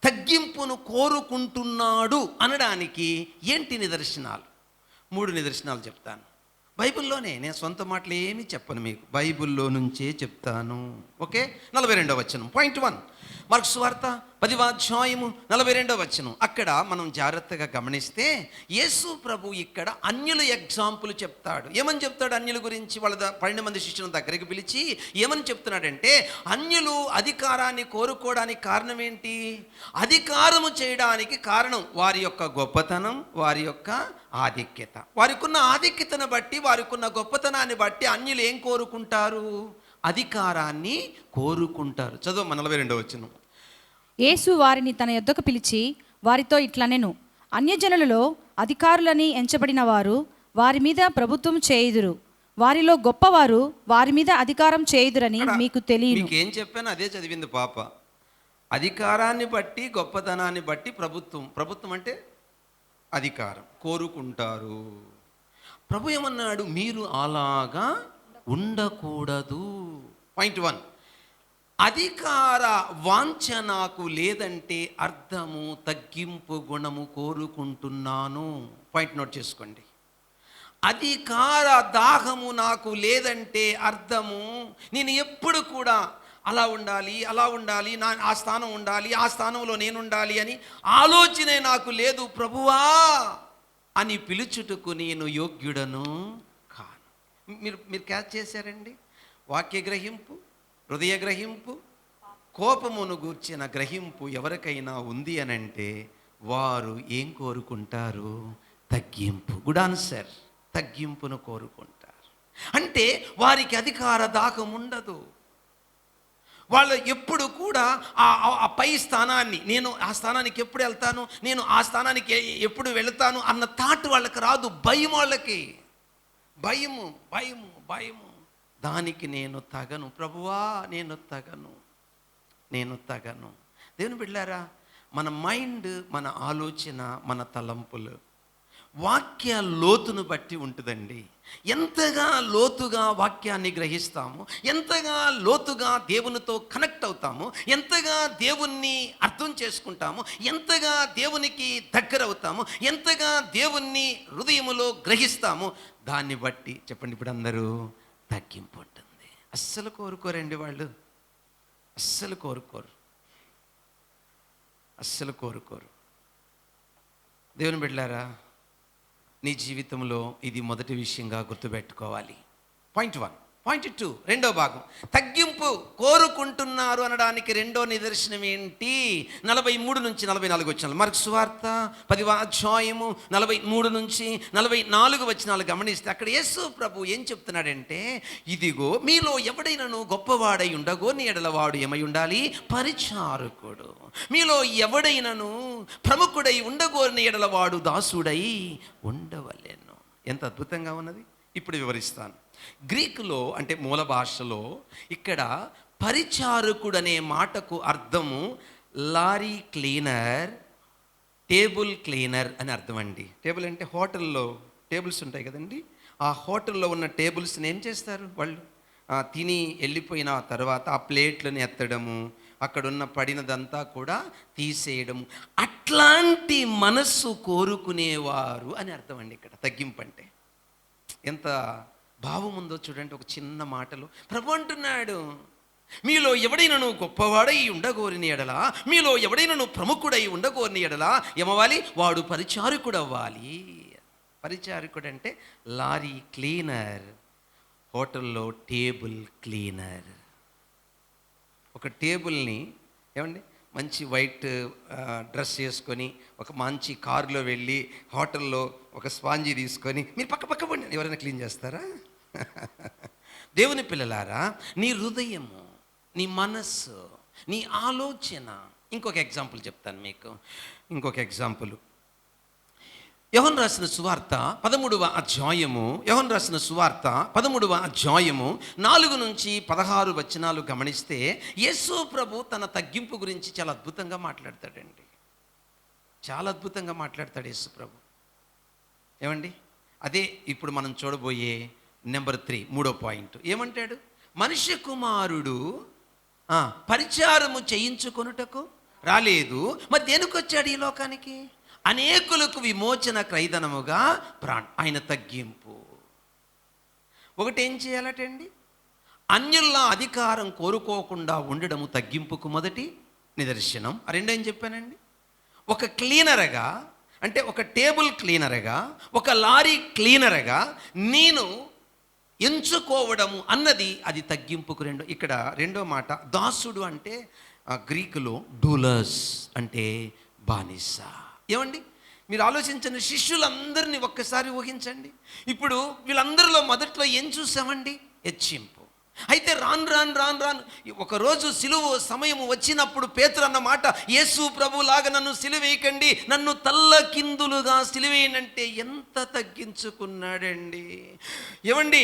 తగ్గింపును కోరుకుంటున్నాడు అనడానికి ఏంటి నిదర్శనాలు? 3 నిదర్శనాలు చెప్తాను. బైబిల్లోనే, నేను సొంత మాటలు ఏమీ చెప్పను మీకు, బైబిల్లో నుంచే చెప్తాను. ఓకే. 42వ వచనం, పాయింట్ 1. మార్కు సువార్త 10వ అధ్యాయము 42వ వచనం. అక్కడ మనం జాగ్రత్తగా గమనిస్తే యేసు ప్రభు ఇక్కడ అన్యుల ఎగ్జాంపుల్ చెప్తాడు. ఏమని చెప్తాడు అన్యుల గురించి? వాళ్ళ 12 మంది శిష్యులను దగ్గరికి పిలిచి ఏమని చెప్తున్నాడంటే, అన్యులు అధికారాన్ని కోరుకోవడానికి కారణం ఏంటి? అధికారము చేయడానికి కారణం వారి యొక్క గొప్పతనం, వారి యొక్క ఆధిక్యత. వారికున్న ఆధిక్యతను బట్టి, వారికున్న గొప్పతనాన్ని బట్టి అన్యులు ఏం కోరుకుంటారు? అధికారాన్ని కోరుకుంటారు. చదువు 42వ వచనం. యేసు వారిని తన యొద్దకు పిలిచి వారితో ఇట్లనెను, అన్యజనులలో అధికారులని ఎంచబడిన వారు వారి మీద ప్రభుత్వం చేయుదురు, వారిలో గొప్పవారు వారి మీద అధికారం చేయుదురని మీకు తెలియదు. మీకు ఏం చెప్పాను అదే చదివింది పాప. అధికారాన్ని బట్టి, గొప్పతనాన్ని బట్టి ప్రభుత్వం అంటే అధికారం కోరుకుంటారు. ప్రభు ఏమన్నాడు? మీరు అలాగా ఉండకూడదు. పాయింట్ 1, అధికార వాంఛ నాకు లేదంటే అర్థము తగ్గింపు గుణము కోరుకుంటున్నాను. పాయింట్ నోట్ చేసుకోండి. అధికార దాహము నాకు లేదంటే అర్థము నేను ఎప్పుడు కూడా అలా ఉండాలి, అలా ఉండాలి, ఆ స్థానం ఉండాలి, ఆ స్థానంలో నేను ఉండాలి అని ఆలోచనే నాకు లేదు. ప్రభువా అని పిలుచుటకు నేను యోగ్యుడను కాను. మీరు క్యాచ్ చేశారండి? వాక్య గ్రహింపు, హృదయ గ్రహింపు, కోపమును గూర్చిన గ్రహింపు ఎవరికైనా ఉంది అనంటే వారు ఏం కోరుకుంటారు? తగ్గింపు. Good answer. తగ్గింపును కోరుకుంటారు. అంటే వారికి అధికార దాహం ఉండదు. వాళ్ళు ఎప్పుడు కూడా ఆ పై స్థానాన్ని, నేను ఆ స్థానానికి ఎప్పుడు వెళ్తాను, నేను ఆ స్థానానికి ఎప్పుడు వెళతాను అన్న థాట్ వాళ్ళకి రాదు. భయం వాళ్ళకి. భయము భయము భయము. దానికి నేను తగను ప్రభువా, నేను తగను. దేవుని బిడ్డలారా, మన మైండ్, మన ఆలోచన, మన తలంపులు వాక్య లోతును బట్టి ఉంటుందండి. ఎంతగా లోతుగా వాక్యాన్ని గ్రహిస్తాము, ఎంతగా లోతుగా దేవునితో కనెక్ట్ అవుతాము, ఎంతగా దేవుణ్ణి అర్థం చేసుకుంటాము, ఎంతగా దేవునికి దగ్గర అవుతాము, ఎంతగా దేవుణ్ణి హృదయములో గ్రహిస్తాము, దాన్ని బట్టి చెప్పండి ఇప్పుడు అందరూ తగ్గింపు ఉంటుంది. అస్సలు కోరుకోరండి వాళ్ళు. అస్సలు కోరుకోరు. దేవుని బిడ్డలారా, నీ జీవితంలో ఇది మొదటి విషయంగా గుర్తుపెట్టుకోవాలి. పాయింట్ 1. పాయింట్ 2, రెండో భాగం. తగ్గింపు కోరుకుంటున్నారు అనడానికి రెండో నిదర్శనం ఏంటి? 43 నుంచి 44 వచనాలు. మార్కు సువార్త 10వ అధ్యాయము 43 నుంచి 44 వచనాలు గమనిస్తే అక్కడ యేసు ప్రభు ఏం చెప్తున్నాడంటే, ఇదిగో మీలో ఎవడైనను గొప్పవాడై ఉండగోని ఎడల వాడు ఏమై ఉండాలి? పరిచారకుడు. మీలో ఎవడైనను ప్రముఖుడై ఉండగోని ఎడల వాడు దాసుడై ఉండవలెను. ఎంత అద్భుతంగా ఉన్నది. ఇప్పుడు వివరిస్తాను. గ్రీకులో అంటే మూల భాషలో ఇక్కడ పరిచారకుడు అనే మాటకు అర్థము లారీ క్లీనర్, టేబుల్ క్లీనర్ అని అర్థం అండి. టేబుల్ అంటే హోటల్లో టేబుల్స్ ఉంటాయి కదండి. ఆ హోటల్లో ఉన్న టేబుల్స్ని ఏం చేస్తారు వాళ్ళు? తిని వెళ్ళిపోయిన తర్వాత ఆ ప్లేట్లను ఎత్తడము, అక్కడున్న పడినదంతా కూడా తీసేయడము, అట్లాంటి మనస్సు కోరుకునేవారు అని అర్థం అండి ఇక్కడ తగ్గింపు అంటే. ఎంత భావం ఉందో చూడండి. ఒక చిన్న మాటలు ప్రభు అంటున్నాడు, మీలో ఎవడైనా గొప్పవాడై ఉండగోరిన ఎడలా, మీలో ఎవడైనా ప్రముఖుడై ఉండగోరిన ఎడలా ఏమవ్వాలి? వాడు పరిచారకుడు అవ్వాలి. పరిచారకుడు అంటే లారీ క్లీనర్, హోటల్లో టేబుల్ క్లీనర్. ఒక టేబుల్ని ఏమండి మంచి వైట్ డ్రెస్ చేసుకొని ఒక మంచి కారులో వెళ్ళి హోటల్లో ఒక స్పాంజీ తీసుకొని మీరు పక్క పండి ఎవరైనా క్లీన్ చేస్తారా? దేవుని పిల్లలారా, నీ హృదయము, నీ మనస్సు, నీ ఆలోచన. ఇంకొక ఎగ్జాంపుల్ చెప్తాను మీకు. యోహన్ రాసిన సువార్త 13వ అధ్యాయము 4 నుంచి 16 వచనాలు గమనిస్తే యేసు ప్రభు తన తగ్గింపు గురించి చాలా అద్భుతంగా మాట్లాడతాడండి. చాలా అద్భుతంగా మాట్లాడతాడు యేసు ప్రభు. ఏమండి, అదే ఇప్పుడు మనం చూడబోయే నెంబర్ 3, 3వ పాయింట్. ఏమంటాడు? మనుష్య కుమారుడు పరిచారము చేయించుకొనుటకు రాలేదు, మరి దేనికి వచ్చాడు ఈ లోకానికి? అనేకులకు విమోచన క్రైదనముగా ఆయన తగ్గింపు. ఒకటి ఏం చేయాలటండి? అన్యుల అధికారం కోరుకోకుండా ఉండడము తగ్గింపుకు మొదటి నిదర్శనం. ఆ రెండో ఏం చెప్పానండి? ఒక క్లీనర్గా, అంటే ఒక టేబుల్ క్లీనర్గా, ఒక లారీ క్లీనర్గా నేను ఎంచుకోవడము అన్నది అది తగ్గింపుకు ఇక్కడ రెండో మాట. దాసుడు అంటే గ్రీకులో డూలస్ అంటే బానిస. ఏమండి మీరు ఆలోచించండి, శిష్యులందరినీ ఒక్కసారి ఊహించండి. ఇప్పుడు వీళ్ళందరిలో మొదట్లో ఏం చూసామండి? హెచ్చింపు. అయితే రాను ఒకరోజు సిలువ సమయం వచ్చినప్పుడు పేతురు అన్న మాట, యేసు ప్రభులాగా నన్ను సిలువేయకండి, నన్ను తల్లకిందులుగా సిలువేయనంటే ఎంత తగ్గించుకున్నాడండి. ఏమండి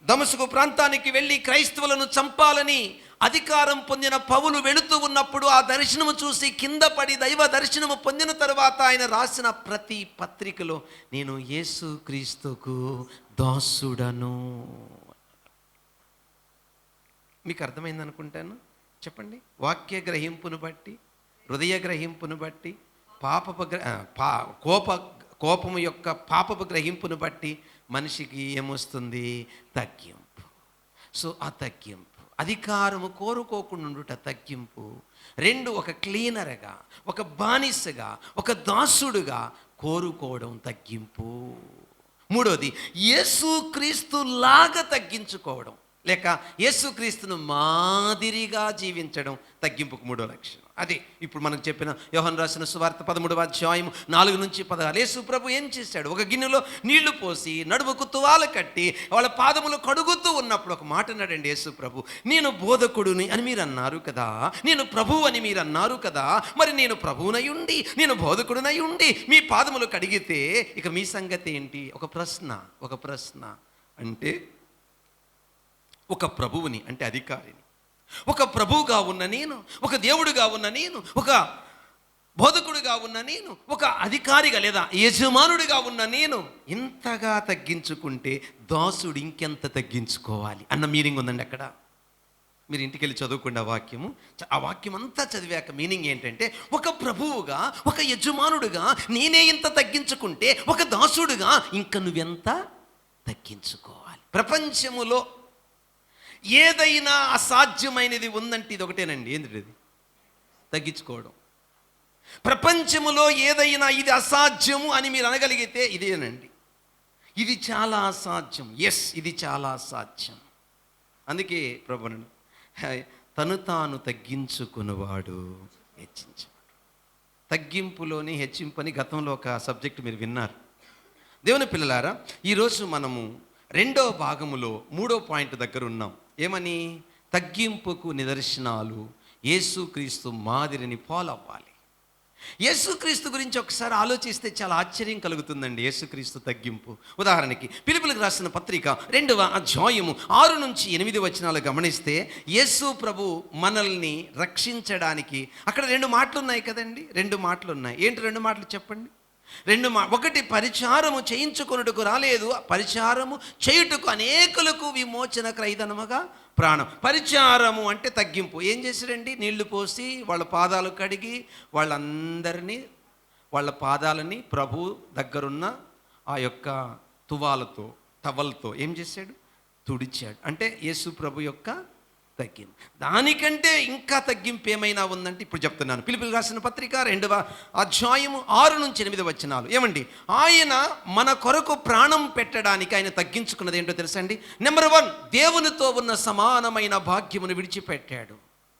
దమస్కు ప్రాంతానికి వెళ్ళి క్రైస్తవులను చంపాలని అధికారం పొందిన పౌలు వెళుతూ ఉన్నప్పుడు ఆ దర్శనము చూసి కింద పడి దైవ దర్శనము పొందిన తరువాత ఆయన రాసిన ప్రతి పత్రికలో నేను యేసు క్రీస్తుకు దాసుడను. మీకు అర్థమైంది అనుకుంటాను. చెప్పండి. వాక్య గ్రహింపును బట్టి, హృదయ గ్రహింపును బట్టి, కోపము యొక్క పాపపు గ్రహింపును బట్టి మనిషికి ఏమొస్తుంది? తగ్గింపు. సో ఆ తగ్గింపు, అధికారము కోరుకోకుండా ఉండుట తగ్గింపు. రెండు, ఒక క్లీనర్గా, ఒక బానిసగా, ఒక దాసుడుగా కోరుకోవడం తగ్గింపు. మూడోది యేసుక్రీస్తు లాగా తగ్గించుకోవడం, లేక యేసుక్రీస్తును మాదిరిగా జీవించడం తగ్గింపుకు మూడో లక్షణం. అదే ఇప్పుడు మనకు చెప్పిన యోహాను రాసిన సువార్త 13వ అధ్యాయం 4-16. యేసు ప్రభు ఏం చేశాడు? ఒక గిన్నెలో నీళ్లు పోసి నడుముకు తువాలు కట్టి వాళ్ళ పాదములు కడుగుతూ ఉన్నప్పుడు ఒక మాట అన్నాడండి యేసు ప్రభు, నేను బోధకుడుని అని మీరు అన్నారు కదా, నేను ప్రభువు అని మీరు అన్నారు కదా, మరి నేను ప్రభువునై ఉండి, నేను బోధకుడునై ఉండి మీ పాదములు కడిగితే ఇక మీ సంగతి ఏంటి? ఒక ప్రశ్న. అంటే ఒక ప్రభువుని, అంటే అధికారిని, ఒక ప్రభువుగా ఉన్న నేను, ఒక దేవుడుగా ఉన్న నేను, ఒక బోధకుడిగా ఉన్న నేను, ఒక అధికారిగా లేదా యజమానుడిగా ఉన్న నేను ఇంతగా తగ్గించుకుంటే దాసుడు ఇంకెంత తగ్గించుకోవాలి అన్న మీనింగ్ ఉందండి అక్కడ. మీరు ఇంటికి వెళ్ళి చదువుకోండి ఆ వాక్యం అంతా చదివాక మీనింగ్ ఏంటంటే, ఒక ప్రభువుగా, ఒక యజమానుడిగా నేనే ఇంత తగ్గించుకుంటే ఒక దాసుడుగా ఇంక నువ్వెంత తగ్గించుకోవాలి. ప్రపంచములో ఏదైనా అసాధ్యమైనది ఉందంటే ఇది ఒకటేనండి. ఏంటిది? తగ్గించుకోవడం. ప్రపంచములో ఏదైనా ఇది అసాధ్యము అని మీరు అనగలిగితే ఇదేనండి. ఇది చాలా అసాధ్యం. ఎస్, ఇది చాలా అసాధ్యం. అందుకే ప్రభువును తను తాను తగ్గించుకునేవాడు హెచ్చించవాడు. తగ్గింపులోని హెచ్చింపని గతంలో ఒక సబ్జెక్ట్ మీరు విన్నారు. దేవుని పిల్లలారా, ఈరోజు మనము రెండో భాగములో 3వ పాయింట్ దగ్గర ఉన్నాం. ఏమని? తగ్గింపుకు నిదర్శనాలు, యేసుక్రీస్తు మాదిరిని ఫాలో అవ్వాలి. యేసుక్రీస్తు గురించి ఒకసారి ఆలోచిస్తే చాలా ఆశ్చర్యం కలుగుతుందండి. యేసుక్రీస్తు తగ్గింపు. ఉదాహరణకి ఫిలిప్పీయులకు రాసిన పత్రిక 2వ అధ్యాయము 6-8 వచనాలు గమనిస్తే, యేసు ప్రభు మనల్ని రక్షించడానికి అక్కడ 2 మాటలు ఉన్నాయి కదండి. 2 మాటలు ఉన్నాయి. ఏంటి 2 మాటలు చెప్పండి? ఒకటి, పరిచారము చేయించుకొనుటకు రాలేదు, పరిచారము చేయుటకు అనేకులకు విమోచన క్రయధనముగా ప్రాణం. పరిచారము అంటే తగ్గింపు. ఏం చేశాడండి? నీళ్లు పోసి వాళ్ళ పాదాలు కడిగి వాళ్ళందరినీ, వాళ్ళ పాదాలని ప్రభు దగ్గరున్న ఆ యొక్క టవల్తో ఏం చేశాడు? తుడిచాడు. అంటే యేసు ప్రభు యొక్క తగ్గింపు. దానికంటే ఇంకా తగ్గింపు ఏమైనా ఉందంటే ఇప్పుడు చెప్తున్నాను. ఫిలిప్పీయులకు రాసిన పత్రిక 2వ అధ్యాయము 6-8 వచనాలు. ఏమండి? ఆయన మన కొరకు ప్రాణం పెట్టడానికి ఆయన తగ్గించుకున్నది ఏంటో తెలుసా అండి? నెంబర్ 1, దేవునితో ఉన్న సమానమైన భాగ్యమును విడిచిపెట్టాడు.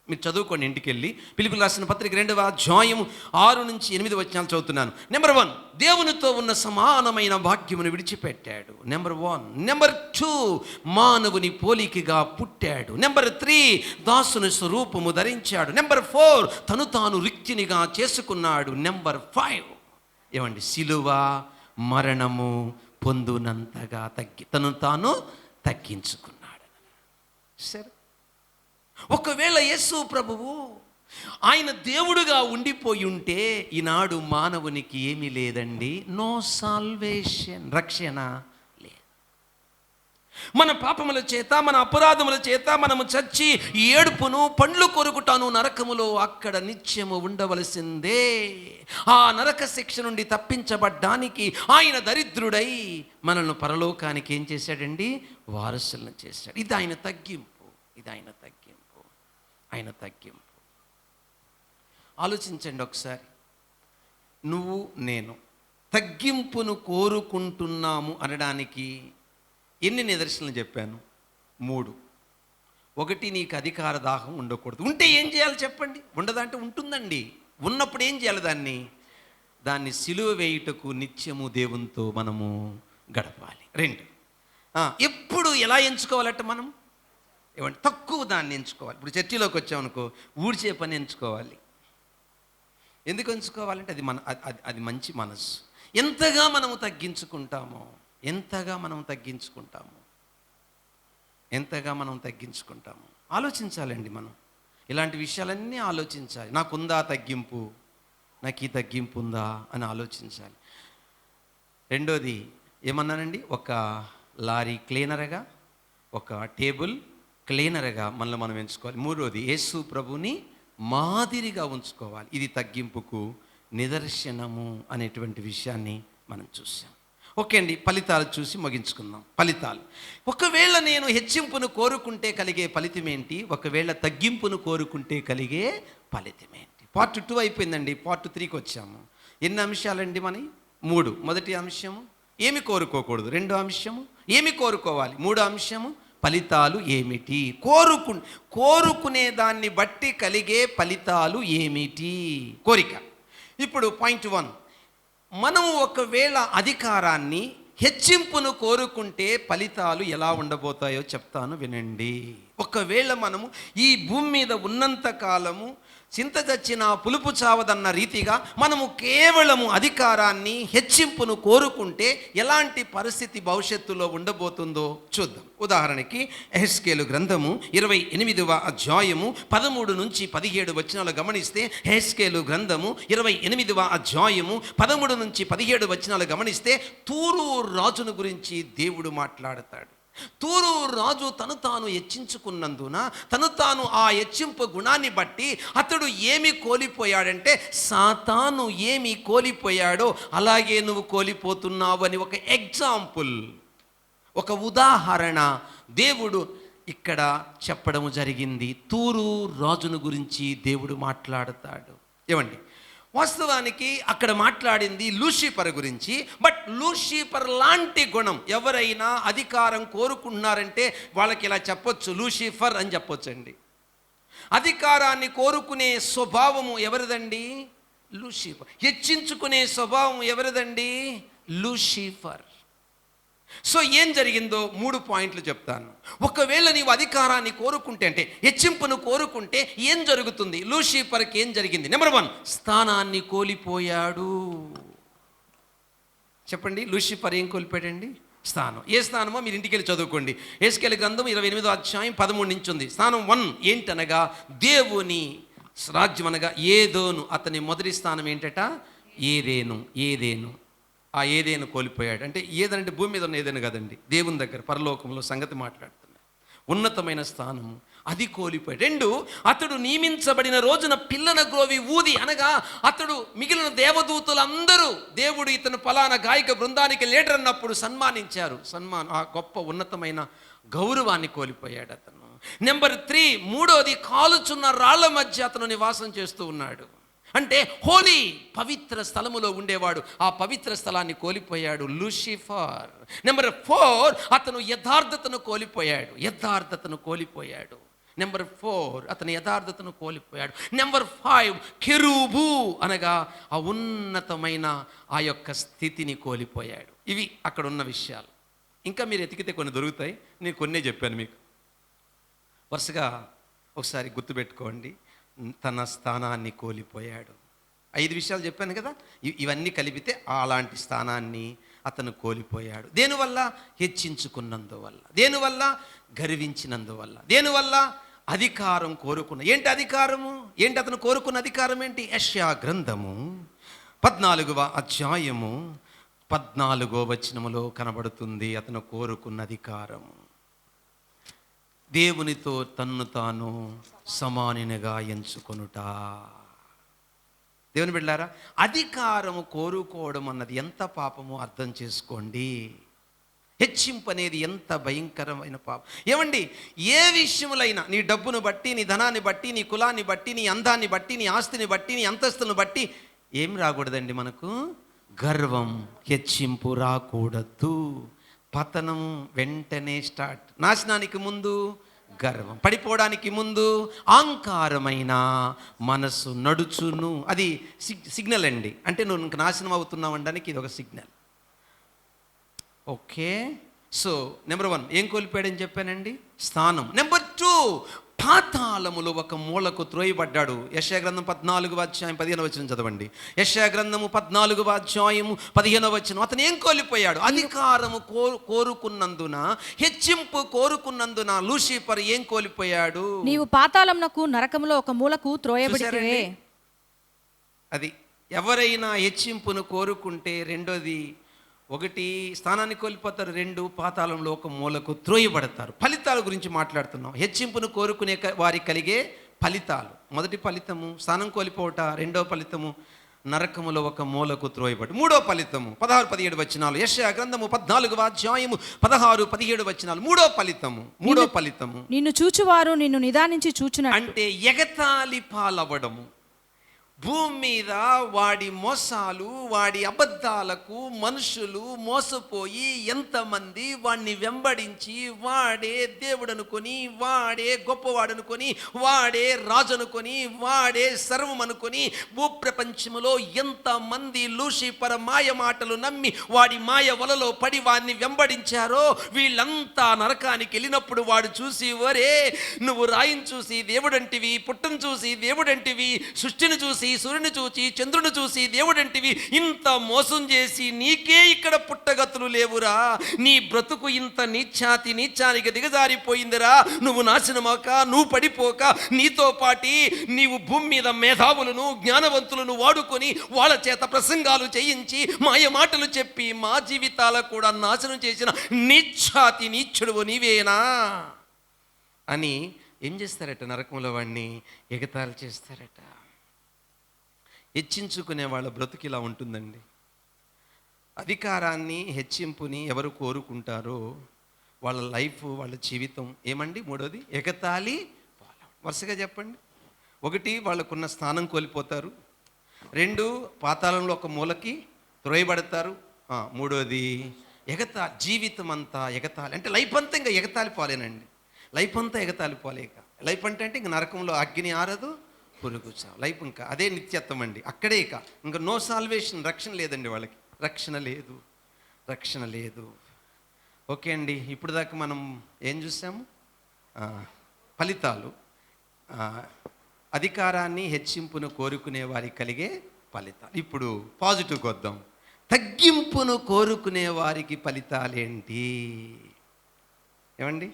మీరు చదువుకోండి ఇంటికి వెళ్ళి. ఫిలిప్పీయులకు రాసిన పత్రిక 2వ అధ్యాయము 6-8 వచనాలు చదువుతున్నాను. నెంబర్ 1, దేవునితో ఉన్న సమానమైన భాగ్యమును విడిచిపెట్టాడు. నెంబర్ 1. నెంబర్ 2, మానవుని పోలికగా పుట్టాడు. నెంబర్ 3, దాసుని స్వరూపము ధరించాడు. నెంబర్ 4, తను తాను రిక్తినిగా చేసుకున్నాడు. నెంబర్ 5, ఏమండి? సిలువ మరణము పొందునంతగా తను తాను తగ్గించుకున్నాడు. సరే, ఒకవేళ యేసు ప్రభువు ఆయన దేవుడుగా ఉండిపోయి ఉంటే ఈనాడు మానవునికి ఏమీ లేదండి. నో సాల్వేషన్, రక్షణ లేదు. మన పాపముల చేత, మన అపరాధముల చేత మనము చచ్చి ఏడుపును పండ్లు కొరుకుటాను నరకములో అక్కడ నిత్యము ఉండవలసిందే. ఆ నరక శిక్ష నుండి తప్పించబడ్డానికి ఆయన దరిద్రుడై మనల్ని పరలోకానికి ఏం చేశాడండి? వారసులను చేశాడు. ఇది ఆయన తగ్గింపు. ఆయన తగ్గింపు. ఆలోచించండి ఒకసారి. నువ్వు నేను తగ్గింపును కోరుకుంటున్నాము అనడానికి ఎన్ని నిదర్శనలు చెప్పాను? 3. 1, నీకు అధికార దాహం ఉండకూడదు. ఉంటే ఏం చేయాలి చెప్పండి? ఉండదంటే ఉంటుందండి. ఉన్నప్పుడు ఏం చేయాలి? దాన్ని సిలువ వేయుటకు నిత్యము దేవునితో మనము గడపాలి. 2, ఎప్పుడు ఎలా ఎంచుకోవాలంటే మనం ఏమంటే తక్కువ దాన్ని ఎంచుకోవాలి. ఇప్పుడు చర్చిలోకి వచ్చామనుకో, ఊడ్చే పని ఎంచుకోవాలి. ఎందుకు ఎంచుకోవాలంటే అది మంచి మనసు. ఎంతగా మనము తగ్గించుకుంటామో ఆలోచించాలండి. మనం ఇలాంటి విషయాలన్నీ ఆలోచించాలి. నాకుందా తగ్గింపు, నాకు ఈ తగ్గింపు ఉందా అని ఆలోచించాలి. 2ది ఏమన్నానండి? ఒక లారీ క్లీనర్గా, ఒక టేబుల్ క్లీనర్గా మనల్ని మనం ఎంచుకోవాలి. 3వది యేసు ప్రభుని మాదిరిగా ఉంచుకోవాలి. ఇది తగ్గింపుకు నిదర్శనము అనేటువంటి విషయాన్ని మనం చూసాం. ఓకే అండి, ఫలితాలు చూసి ముగించుకుందాం. ఫలితాలు, ఒకవేళ నేను హెచ్చింపును కోరుకుంటే కలిగే ఫలితం ఏంటి? ఒకవేళ తగ్గింపును కోరుకుంటే కలిగే ఫలితం ఏంటి? పార్ట్ 2 అయిపోయిందండి. పార్ట్ 3కి వచ్చాము. ఎన్ని అంశాలండి మనవి? 3. మొదటి అంశము ఏమి కోరుకోకూడదు. 2వ అంశము ఏమి కోరుకోవాలి. 3వ అంశము ఫలితాలు ఏమిటి? కోరుకునే దాన్ని బట్టి కలిగే ఫలితాలు ఏమిటి? కోరిక. ఇప్పుడు పాయింట్ 1, మనము ఒకవేళ అధికారాన్ని హెచ్చింపును కోరుకుంటే ఫలితాలు ఎలా ఉండబోతాయో చెప్తాను, వినండి. ఒకవేళ మనము ఈ భూమి మీద ఉన్నంత కాలము చింత చచ్చినా పులుపు చావదన్న రీతిగా మనము కేవలము అధికారాన్ని హెచ్చింపును కోరుకుంటే ఎలాంటి పరిస్థితి భవిష్యత్తులో ఉండబోతుందో చూద్దాం. ఉదాహరణకి యెహెజ్కేలు గ్రంథము 28వ అధ్యాయము 13 నుంచి 17 వచనాలు గమనిస్తే, యెహెజ్కేలు గ్రంథము 28వ అధ్యాయము 13 నుంచి 17 వచనాలు గమనిస్తే తూరు రాజును గురించి దేవుడు మాట్లాడతాడు. తూరు రాజు తను తాను హెచ్చించుకున్నందున, తను తాను ఆ హెచ్చింపు గుణాన్ని బట్టి అతడు ఏమి కోల్పోయాడంటే, సాతాను ఏమి కోల్పోయాడో అలాగే నువ్వు కోల్పోతున్నావు అని ఒక ఎగ్జాంపుల్, ఒక ఉదాహరణ దేవుడు ఇక్కడ చెప్పడం జరిగింది. తూరు రాజును గురించి దేవుడు మాట్లాడతాడు. ఏమండి, వాస్తవానికి అక్కడ మాట్లాడింది లూసిఫర్ గురించి. బట్ లూసిఫర్ లాంటి గుణం ఎవరైనా అధికారం కోరుకుంటున్నారంటే వాళ్ళకి ఇలా చెప్పొచ్చు, లూసిఫర్ అని చెప్పొచ్చండి. అధికారాన్ని కోరుకునే స్వభావము ఎవరిదండి? లూసిఫర్. హెచ్చించుకునే స్వభావం ఎవరిదండి? లూసిఫర్. సో ఏం జరిగిందో 3 పాయింట్లు చెప్తాను. ఒకవేళ నీవు అధికారాన్ని కోరుకుంటే, అంటే హెచ్చింపును కోరుకుంటే ఏం జరుగుతుంది? లూసిఫర్కి ఏం జరిగింది? నెంబర్ 1, స్థానాన్ని కోల్పోయాడు. చెప్పండి, లూసిఫర్ ఏం కోల్పోయాడండి? స్థానం. ఏ స్థానమో మీరు ఇంటికి వెళ్ళి చదువుకోండి. యెహెజ్కేలు గ్రంథం 28వ అధ్యాయం 13 నుంచి ఉంది. స్థానం 1 ఏంటనగా దేవుని రాజ్యం అనగా ఏదోను. అతని మొదటి స్థానం ఏంటట? ఏదేను. ఆ ఏదేను కోల్పోయాడు. అంటే ఏదంటే భూమి మీద ఉన్న ఏదైనా కదండి, దేవుని దగ్గర పరలోకంలో సంగతి మాట్లాడుతున్నాడు. ఉన్నతమైన స్థానము అది కోల్పోయాడు. 2, అతడు నియమించబడిన రోజున పిల్లన గ్రోవి ఊది, అనగా అతడు మిగిలిన దేవదూతలందరూ దేవుడు ఇతను ఫలానా గాయక బృందానికి లీడర్ అన్నప్పుడు సన్మానించారు. ఆ గొప్ప ఉన్నతమైన గౌరవాన్ని కోల్పోయాడు అతను. నెంబర్ 3, 3వది కాలుచున్న రాళ్ల మధ్య అతను నివాసం చేస్తూ ఉన్నాడు. అంటే హోలీ, పవిత్ర స్థలములో ఉండేవాడు. ఆ పవిత్ర స్థలాన్ని కోల్పోయాడు లూసిఫర్. నెంబర్ 4, అతను యథార్థతను కోల్పోయాడు. నెంబర్ 4, అతను యథార్థతను కోల్పోయాడు. నెంబర్ 5, కెరూబు అనగా ఆ ఉన్నతమైన ఆ యొక్క స్థితిని కోల్పోయాడు. ఇవి అక్కడ ఉన్న విషయాలు. ఇంకా మీరు ఎతికితే కొన్ని దొరుకుతాయి, నేను కొన్నే చెప్పాను మీకు. వరుసగా ఒకసారి గుర్తుపెట్టుకోండి. తన స్థానాన్ని కోల్పోయాడు. 5 విషయాలు చెప్పాను కదా, ఇవన్నీ కలిపితే అలాంటి స్థానాన్ని అతను కోల్పోయాడు. దేనివల్ల? హెచ్చించుకున్నందువల్ల. దేనివల్ల? గర్వించినందువల్ల. దేనివల్ల? అధికారం కోరుకున్న. ఏంటి అధికారము? ఏంటి అతను కోరుకున్న అధికారం ఏంటి? యెషయా గ్రంథము 14వ అధ్యాయము 14వ వచనములో కనబడుతుంది అతను కోరుకున్న అధికారము. దేవునితో తన్ను తాను సమానినిగా ఎంచుకొనుట. దేవుని బిడ్డలారా, అధికారము కోరుకోవడం అన్నది ఎంత పాపమో అర్థం చేసుకోండి. హెచ్చింపు అనేది ఎంత భయంకరమైన పాపం. ఏమండి, ఏ విషయములైనా నీ డబ్బును బట్టి, నీ ధనాన్ని బట్టి, నీ కులాన్ని బట్టి, నీ అందాన్ని బట్టి, నీ ఆస్తిని బట్టి, నీ అంతస్తును బట్టి ఏం రాకూడదండి మనకు? గర్వం, హెచ్చింపు రాకూడదు. పతనం వెంటనే స్టార్ట్. నాశనానికి ముందు గర్వం, పడిపోవడానికి ముందు అహంకారమైన మనసు నడుచును. అది సిగ్నల్ అండి. అంటే నువ్వు ఇంక నాశనం అవుతున్నావు అనడానికి ఇది ఒక సిగ్నల్. ఓకే, సో నెంబర్ 1 ఏం కోల్పోయాడని చెప్పానండి? స్థానం. నెంబర్ 2 పాతాళములో ఒక మూలకు త్రోయబడ్డాడు. యెషయా గ్రంథం 14వ అధ్యాయం 15వ వచనం చదవండి. యెషయా గ్రంథము 14వ అధ్యాయము 15వ వచనం. అతను ఏం కోల్పోయాడు? అధికారము కోరుకున్నందున, హెచ్చింపు కోరుకున్నందున లూసిఫర్ ఏం కోల్పోయాడు? నీవు పాతాళమునకు, నరకములో ఒక మూలకు త్రోయబడితివే. అది ఎవరైనా హెచ్చింపును కోరుకుంటే రెండోది, 1 స్థానాన్ని కోల్పోతారు, 2 పాతాళంలో ఒక మూలకు త్రోయబడతారు. ఫలితాల గురించి మాట్లాడుతున్నాం. హెచ్చింపును కోరుకునే వారికి కలిగే ఫలితాలు. మొదటి ఫలితము స్థానం కోల్పోవట, రెండో ఫలితము నరకములో ఒక మూలకు త్రోయబడి, మూడో ఫలితము 16-17 వచనాలు. యెషయా గ్రంథము 14వ అధ్యాయము 16-17 వచనాలు. మూడో ఫలితము నిన్ను చూచువారు నిన్ను నిదానించి చూచునట్టు. అంటే ఎగతాళి పాలవడము. భూమి మీద వాడి మోసాలు, వాడి అబద్ధాలకు మనుషులు మోసపోయి ఎంతమంది వాడిని వెంబడించి, వాడే దేవుడు అనుకొని, వాడే గొప్పవాడు అనుకొని, వాడే రాజు అనుకొని, వాడే సర్వం అనుకొని భూప్రపంచములో ఎంతమంది లూసిఫర్ మాయ మాటలు నమ్మి వాడి మాయ వలలో పడి వాడిని వెంబడించారో, వీళ్ళంతా నరకానికి వెళ్ళినప్పుడు వాడు చూసి, ఒరే నువ్వు రాయిని చూసి దేవుడంటివి, పుట్టను చూసి దేవుడంటివి, సృష్టిని చూసి, సూర్యుని చూసి, చంద్రుని చూసి దేవుడంటివి, ఇంత మోసం చేసి నీకే ఇక్కడ పుట్టగతులు లేవురా, నీ బ్రతుకు ఇంత నీచానికి దిగజారిపోయిందిరా, నువ్వు నాశనమాక, నువ్వు పడిపోక, నీతో పాటి నీవు భూమి మీద మేధావులను, జ్ఞానవంతులను వాడుకొని వాళ్ళ చేత ప్రసంగాలు చేయించి మాయ మాటలు చెప్పి మా జీవితాలకు కూడా నాశనం చేసిన నీచుడువు నీవేనా అని ఏం చేస్తారట? నరకంలో వాడిని ఎగతాళి చేస్తారట. హెచ్చించుకునే వాళ్ళ బ్రతుకు ఇలా ఉంటుందండి. అధికారాన్ని, హెచ్చింపుని ఎవరు కోరుకుంటారో వాళ్ళ లైఫ్, వాళ్ళ జీవితం ఏమండి? మూడోది ఎగతాళి పాలవడం. వరుసగా చెప్పండి. 1 వాళ్ళకున్న స్థానం కోల్పోతారు, 2 పాతాళంలో ఒక మూలకి త్రోయబడతారు, 3వది జీవితం అంతా ఎగతాళి. అంటే లైఫ్ అంతా ఇంకా ఎగతాళి పోలేనండి. లైఫ్ అంతా ఎగతాళి పోలేక, లైఫ్ అంటే ఇంక నరకంలో అగ్ని ఆరదు, పురుగు చావు. లైఫ్ ఇంకా అదే నిత్యత్వం అండి. అక్కడే ఇంకా నో సాల్వేషన్, రక్షణ లేదండి వాళ్ళకి. రక్షణ లేదు. ఓకే అండి, ఇప్పుడు దాకా మనం ఏం చూసాము? ఫలితాలు. అధికారాన్ని, హెచ్చింపును కోరుకునే వారికి కలిగే ఫలితాలు. ఇప్పుడు పాజిటివ్కి వద్దాం. తగ్గింపును కోరుకునే వారికి ఫలితాలేంటి? ఏమండి?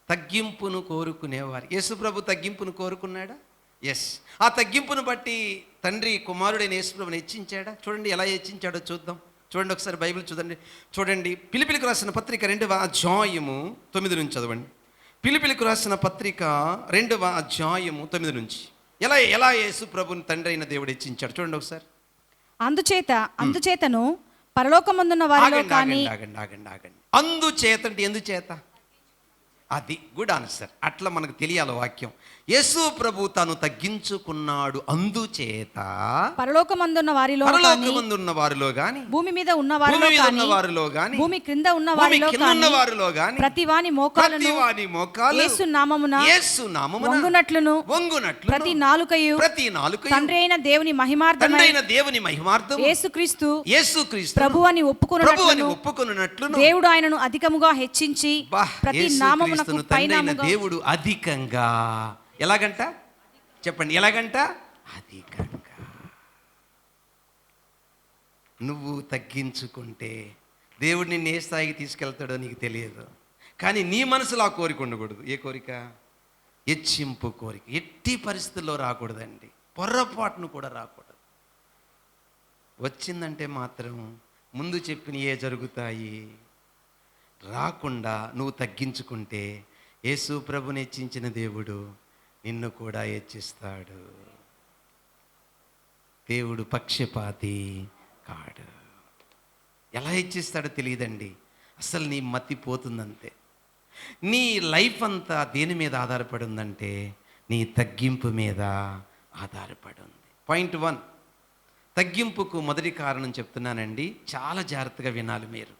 తగ్గింపును కోరుకునేవారు. యేసుప్రభు తగ్గింపును కోరుకున్నాడా? ఎస్. ఆ తగ్గింపును బట్టి తండ్రి కుమారుడైన యేసుప్రభుని హెచ్చించాడా? చూడండి ఎలా హెచ్చించాడో చూద్దాం. చూడండి ఒకసారి బైబిల్ చూడండి. ఫిలిప్పీలకు రాసిన పత్రిక 2వ అధ్యాయము 9 నుంచి చదవండి. ఫిలిప్పీలకు రాసిన పత్రిక 2వ అధ్యాయము 9 నుంచి ఎలా యేసుప్రభుని తండ్రి అయిన దేవుడు హెచ్చించాడు చూడండి ఒకసారి. అందుచేతను పరలోకమందున్న వారిలో కానీ. ఆగండి. అందుచేత అంటే ఎందుచేత? అది గుడ్ ఆన్సర్. అట్లా మనకు తెలియాలి వాక్యం. యేసు ప్రభు తాను తగ్గించుకున్నాడు, అందుచేత పరలోకమందున్న వారిలో గాని, భూమి మీద ఉన్న వారిలో గాని, భూమి క్రింద ఉన్న వారిలో గాని ప్రతి వాని మోకాలు యేసు నామమున వంగునట్లును ప్రతి నాలుకయు తండ్రి అయిన దేవుని మహిమార్థం యేసుక్రీస్తు ప్రభువు అని ఒప్పుకొనున్నట్లు దేవుడు ఆయనను అధికముగా హెచ్చించి ప్రతి నామమునకు పైనామముగా. దేవుడు అధికంగా ఎలాగంట? చెప్పండి, ఎలాగంట? అధికంగా. నువ్వు తగ్గించుకుంటే దేవుడు నిన్ను ఏ స్థాయికి తీసుకెళ్తాడో నీకు తెలియదు. కానీ నీ మనసులో ఆ కోరిక ఉండకూడదు. ఏ కోరిక? హెచ్చింపు కోరిక. ఎట్టి పరిస్థితుల్లో రాకూడదండి. పొర్రపాటును కూడా రాకూడదు. వచ్చిందంటే మాత్రం ముందు చెప్పినయే జరుగుతాయి. రాకుండా నువ్వు తగ్గించుకుంటే యేసు ప్రభుని హెచ్చించిన దేవుడు నిన్ను కూడా హెచ్చిస్తాడు. దేవుడు పక్షపాతి కాడు. ఎలా హెచ్చిస్తాడో తెలియదండి. అసలు నీ మతి పోతుందంతే. నీ లైఫ్ అంతా దేని మీద ఆధారపడి ఉందంటే నీ తగ్గింపు మీద ఆధారపడి ఉంది. పాయింట్ 1, తగ్గింపుకు మొదటి కారణం చెప్తున్నానండి, చాలా జాగ్రత్తగా వినాలి మీరు.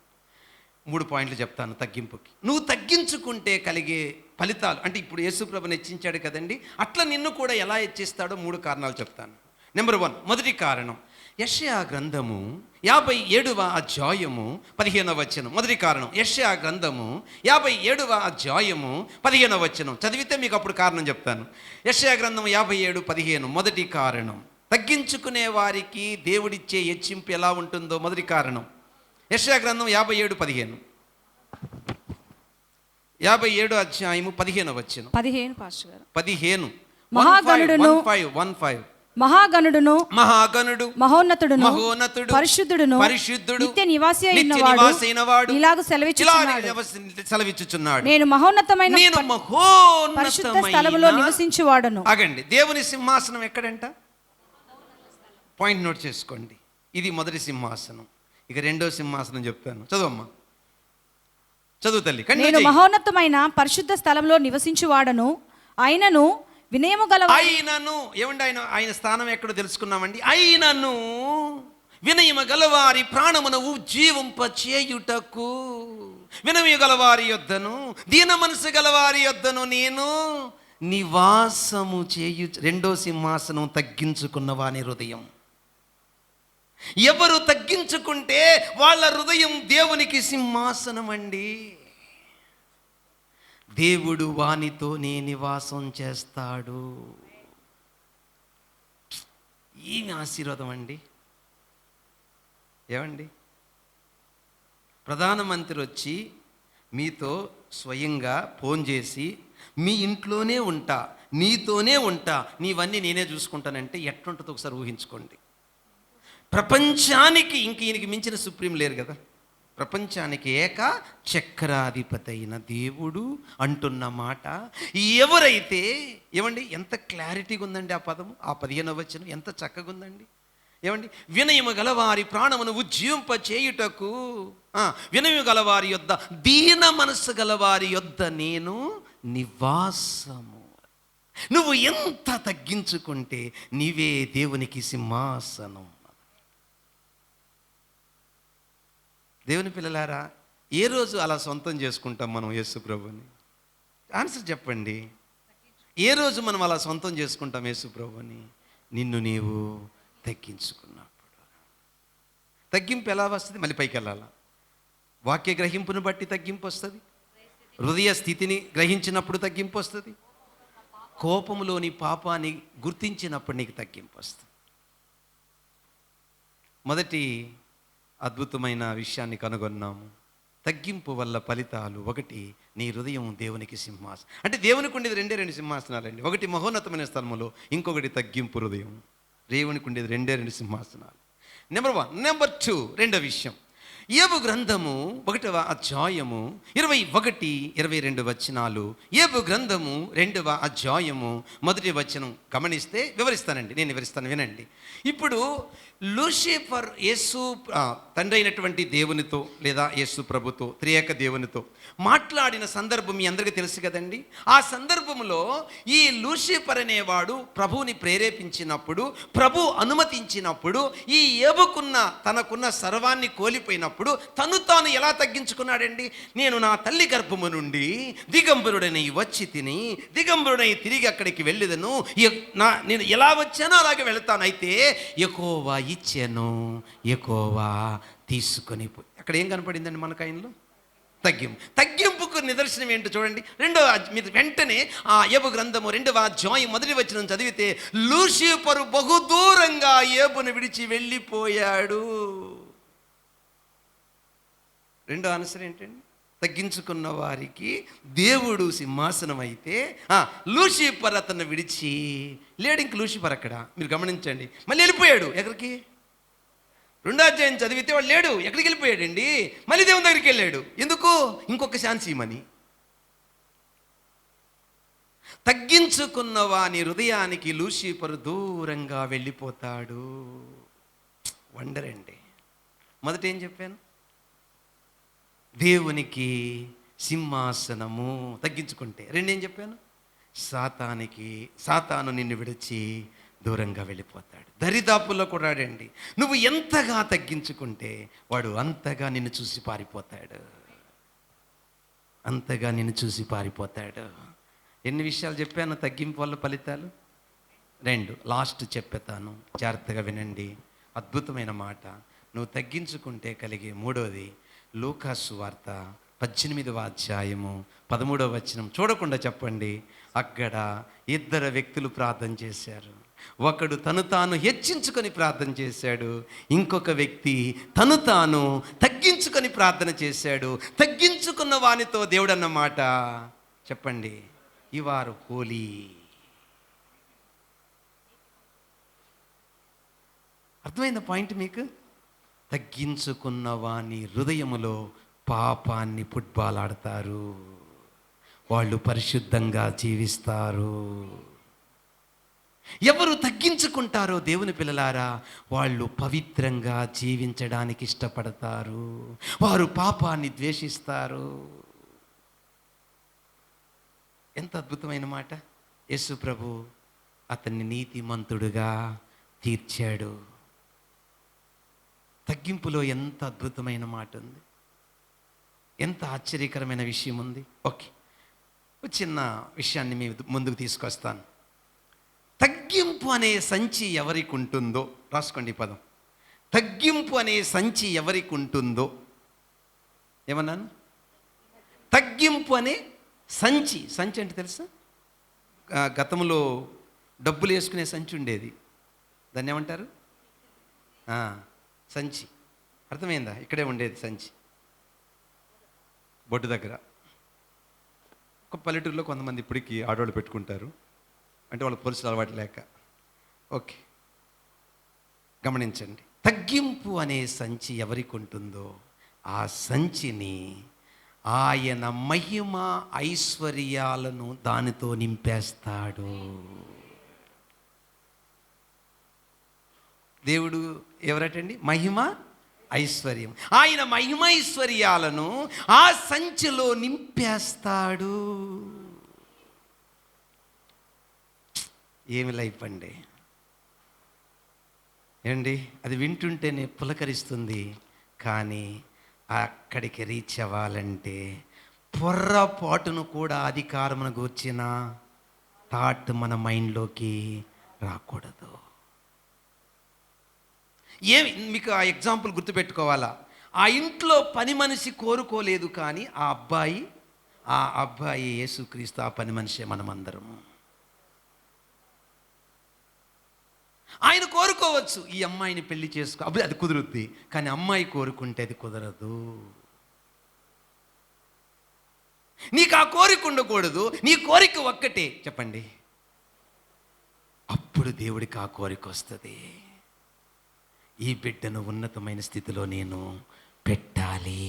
3 పాయింట్లు చెప్తాను తగ్గింపుకి. నువ్వు తగ్గించుకుంటే కలిగే ఫలితాలు, అంటే ఇప్పుడు యేసుప్రభుని హెచ్చించాడు కదండి, అట్లా నిన్ను కూడా ఎలా హెచ్చిస్తాడో 3 కారణాలు చెప్తాను. నెంబర్ 1, మొదటి కారణం యెషయా గ్రంథము 57వ అధ్యాయము 15వ వచనం. మొదటి కారణం యెషయా గ్రంథము 57వ అధ్యాయము 15వ వచనం చదివితే మీకు అప్పుడు కారణం చెప్తాను. యెషయా గ్రంథం 57:15 మొదటి కారణం. తగ్గించుకునే వారికి దేవుడిచ్చే హెచ్చింపు ఎలా ఉంటుందో మొదటి కారణం. యెషయా గ్రంథం 57:15, 57 అధ్యాయము 15వ వచనం. 15 పాస్టర్ గారు. 15 మహాగణుడును 15 మహాగణుడును మహాగణుడు మహోన్నతుడును మహోన్నతుడు పరిశుద్ధుడును పరిశుద్ధుడు నిత్య నివాసి అయినవాడు ఇలాగ సెలవిచ్చుచున్నాడు, నేను మహోన్నతమైన పరిశుద్ధ స్థలములో మహోన్నతమైన నివసించువాడను. ఆగండి, దేవుని సింహాసనం ఎక్కడంట? పాయింట్ నోట్ చేసుకోండి. ఇది మొదటి సింహాసనం. ఇక రెండో సింహాసనం చెప్తాను, చదువమ్మా, చదువు తల్లి. నేను మహోన్నతమైన పరిశుద్ధ స్థలంలో నివసించువాడను, ఆయనను వినయము గల ఆయనను ఏమండి, ఆయన స్థానం ఎక్కడో తెలుసుకున్నామండి. ఆయనను వినయము గలవారి ప్రాణమును ఉజ్జీవింపచేయుటకు, వినయము గలవారి యొద్దను దీన మనసు గలవారి యొద్దను నేను నివాసము చేయు. రెండో సింహాసనం తగ్గించుకున్న వాని హృదయం. ఎవరు తగ్గించుకుంటే వాళ్ళ హృదయం దేవునికి సింహాసనం అండి. దేవుడు వానితోనే నివాసం చేస్తాడు. ఏమి ఆశీర్వాదం అండి. ఏమండి, ప్రధానమంత్రి వచ్చి మీతో స్వయంగా ఫోన్ చేసి మీ ఇంట్లోనే ఉంటా, నీతోనే ఉంటా, నీవన్నీ నేనే చూసుకుంటానంటే ఎట్లుంటుందో ఒకసారి ఊహించుకోండి. ప్రపంచానికి ఇంక ఈయనకి మించిన సుప్రీం లేరు కదా. ప్రపంచానికి ఏక చక్రాధిపతి అయిన దేవుడు అంటున్న మాట. ఎవరైతే, ఏమండి, ఎంత క్లారిటీగా ఉందండి ఆ పదము, ఆ 15వ వచనం ఎంత చక్కగా ఉందండి. ఏమండి, వినయము గలవారి ప్రాణమును ఉజ్జీవింపచేయుటకు, వినయము గలవారి యొద్ద దీన మనస్సు గలవారి యొద్ద నేను నివాసము. నువ్వు ఎంత తగ్గించుకుంటే నీవే దేవునికి సింహాసనం. దేవుని పిల్లలారా, ఏ రోజు అలా సొంతం చేసుకుంటాం మనం యేసు ప్రభుని? ఆన్సర్ చెప్పండి. ఏ రోజు మనం అలా సొంతం చేసుకుంటాం యేసు ప్రభుని? నిన్ను నీవు తగ్గించుకున్నప్పుడు. తగ్గింపు ఎలా వస్తుంది? మళ్ళీ పైకి వెళ్ళాలా? వాక్య గ్రహింపును బట్టి తగ్గింపు వస్తుంది. హృదయ స్థితిని గ్రహించినప్పుడు తగ్గింపు వస్తుంది. కోపంలోని పాపాన్ని గుర్తించినప్పుడు నీకు తగ్గింపు వస్తుంది. మొదటి అద్భుతమైన విషయాన్ని కనుగొన్నాము. తగ్గింపు వల్ల ఫలితాలు. 1, నీ హృదయం దేవునికి సింహాసనం. అంటే దేవునికి ఉండేది 2 సింహాసనాలండి. ఒకటి మహోన్నతమైన స్థలములో, ఇంకొకటి తగ్గింపు హృదయం. దేవునికి ఉండేది 2 సింహాసనాలు. నెంబర్ 1. నెంబర్ 2, రెండో విషయం. యోబు గ్రంథము 1వ అధ్యాయము 21, 22 వచనాలు. యోబు గ్రంథము 2వ అధ్యాయము 1వ వచనం గమనిస్తే, వివరిస్తానండి, నేను వివరిస్తాను, వినండి. ఇప్పుడు లూసిఫర్ యేసు తండ్రి అయినటువంటి దేవునితో లేదా యేసు ప్రభుతో, త్రియేక దేవునితో మాట్లాడిన సందర్భం మీ అందరికీ తెలుసు కదండి. ఆ సందర్భంలో ఈ లూసిఫర్ అనేవాడు ప్రభువుని ప్రేరేపించినప్పుడు, ప్రభు అనుమతించినప్పుడు, ఈ యోబుకున్న తనకున్న సర్వాన్ని కోల్పోయినప్పుడు తను తాను ఎలా తగ్గించుకున్నాడండి? నేను నా తల్లి గర్భము నుండి దిగంబరుడనై వచ్చి తిని దిగంబరుడై తిరిగి అక్కడికి వెళ్ళేదను, నేను ఎలా వచ్చానో అలాగే వెళతాను. అయితే యెహోవా ఇచ్చాను, యెహోవా తీసుకొని పోయి. అక్కడ ఏం కనపడిందండి మనకు? ఆయనలో తగ్గింపుకు నిదర్శనం ఏంటో చూడండి. మీరు వెంటనే ఆ యోబు గ్రంథము 2వ అధ్యాయం 1వ వచనం చదివితే, లూసిఫరు బహుదూరంగా యోబును విడిచి వెళ్ళిపోయాడు. రెండో ఆన్సర్ ఏంటండి? తగ్గించుకున్న వారికి దేవుడు సింహాసనం అయితే లూసిఫర్ అతను విడిచి లేడు. ఇంక లూసిఫర్ అక్కడ మీరు గమనించండి, మళ్ళీ వెళ్ళిపోయాడు. ఎక్కడికి? 2వ అధ్యాయం చదివితే వాడు లేడు. ఎక్కడికి వెళ్ళిపోయాడండి? మళ్ళీ దేవుని దగ్గరికి వెళ్ళాడు. ఎందుకు? ఇంకొక ఛాన్స్ ఇవ్వమని. తగ్గించుకున్న వాని హృదయానికి లూసిఫర్ దూరంగా వెళ్ళిపోతాడు. వండర్ అండి. మొదట ఏం చెప్పాను? దేవునికి సింహాసనము. తగ్గించుకుంటే రెండేం చెప్పాను? సాతాను నిన్ను విడిచి దూరంగా వెళ్ళిపోతాడు. దరిదాపుల్లో కూడా రాడండి. నువ్వు ఎంతగా తగ్గించుకుంటే వాడు అంతగా నిన్ను చూసి పారిపోతాడు. అంతగా నిన్ను చూసి పారిపోతాడు. ఎన్ని విషయాలు చెప్పాను తగ్గింపు వల్ల ఫలితాలు? 2 లాస్ట్ చెప్పేతాను, జాగ్రత్తగా వినండి. అద్భుతమైన మాట. నువ్వు తగ్గించుకుంటే కలిగే 3వది లూకాసు వార్త 18వ అధ్యాయము 13వ వచనం. చూడకుండా చెప్పండి. అక్కడ 2 వ్యక్తులు ప్రార్థన చేశారు. ఒకడు తను తాను హెచ్చించుకొని ప్రార్థన చేశాడు. ఇంకొక వ్యక్తి తను తాను తగ్గించుకొని ప్రార్థన చేశాడు. తగ్గించుకున్న వానితో దేవుడు అన్నమాట చెప్పండి, యు ఆర్ హోలీ. అర్థమైందా పాయింట్ మీకు? తగ్గించుకున్న వాని హృదయములో పాపాన్ని ఫుట్బాల్ ఆడతారు. వాళ్ళు పరిశుద్ధంగా జీవిస్తారు. ఎవరు తగ్గించుకుంటారో దేవుని పిల్లలారా, వాళ్ళు పవిత్రంగా జీవించడానికి ఇష్టపడతారు. వారు పాపాన్ని ద్వేషిస్తారు. ఎంత అద్భుతమైన మాట! యేసు ప్రభు అతన్ని నీతిమంతుడుగా తీర్చాడు. తగ్గింపులో ఎంత అద్భుతమైన మాట ఉంది, ఎంత ఆశ్చర్యకరమైన విషయం ఉంది. ఓకే, ఒక చిన్న విషయాన్ని మీ ముందుకు తీసుకొస్తాను. తగ్గింపు అనే సంచి ఎవరికి ఉంటుందో రాసుకోండి. ఈ పదం తగ్గింపు అనే సంచి ఎవరికి ఉంటుందో, ఏమన్నాను? తగ్గింపు అనే సంచి. సంచి అంటే తెలుసా? గతంలో డబ్బులు వేసుకునే సంచి ఉండేది, దాన్ని ఏమంటారు? సంచి. అర్థమైందా? ఇక్కడే ఉండేది సంచి, బొడ్డు దగ్గర. ఒక పల్లెటూరులో కొంతమంది ఇప్పటికీ ఆడవాళ్ళు పెట్టుకుంటారు, అంటే వాళ్ళ పొలుసులు అలవాటు లేక. ఓకే, గమనించండి. తగ్గింపు అనే సంచి ఎవరికి ఉంటుందో ఆ సంచిని ఆయన మహిమ ఐశ్వర్యాలను దానితో నింపేస్తాడు. దేవుడు ఎవరటండి? మహిమ ఐశ్వర్యం. ఆయన మహిమ ఐశ్వర్యాలను ఆ సంచిలో నింపేస్తాడు. ఏమి లైఫ్ అండి ఏమండి! అది వింటుంటేనే పులకరిస్తుంది. కానీ అక్కడికి రీచ్ అవ్వాలంటే పొర్రపాటును కూడా అధికారమును గూర్చిన థాట్ మన మైండ్లోకి రాకూడదు. ఏమి మీకు ఆ ఎగ్జాంపుల్ గుర్తుపెట్టుకోవాలా? ఆ ఇంట్లో పని మనిషి కోరుకోలేదు, కానీ ఆ అబ్బాయి యేసుక్రీస్తు ఆ పని మనిషే మనమందరము. ఆయన కోరుకోవచ్చు, ఈ అమ్మాయిని పెళ్లి చేసుకో, అప్పుడు అది కుదురుద్ది. కానీ అమ్మాయి కోరుకుంటే అది కుదరదు. నీకు ఆ కోరిక ఉండకూడదు, నీ కోరిక ఒక్కటే చెప్పండి. అప్పుడు దేవుడికి ఆ కోరిక వస్తుంది. ఈ బిడ్డను ఉన్నతమైన స్థితిలో నేను పెట్టాలి.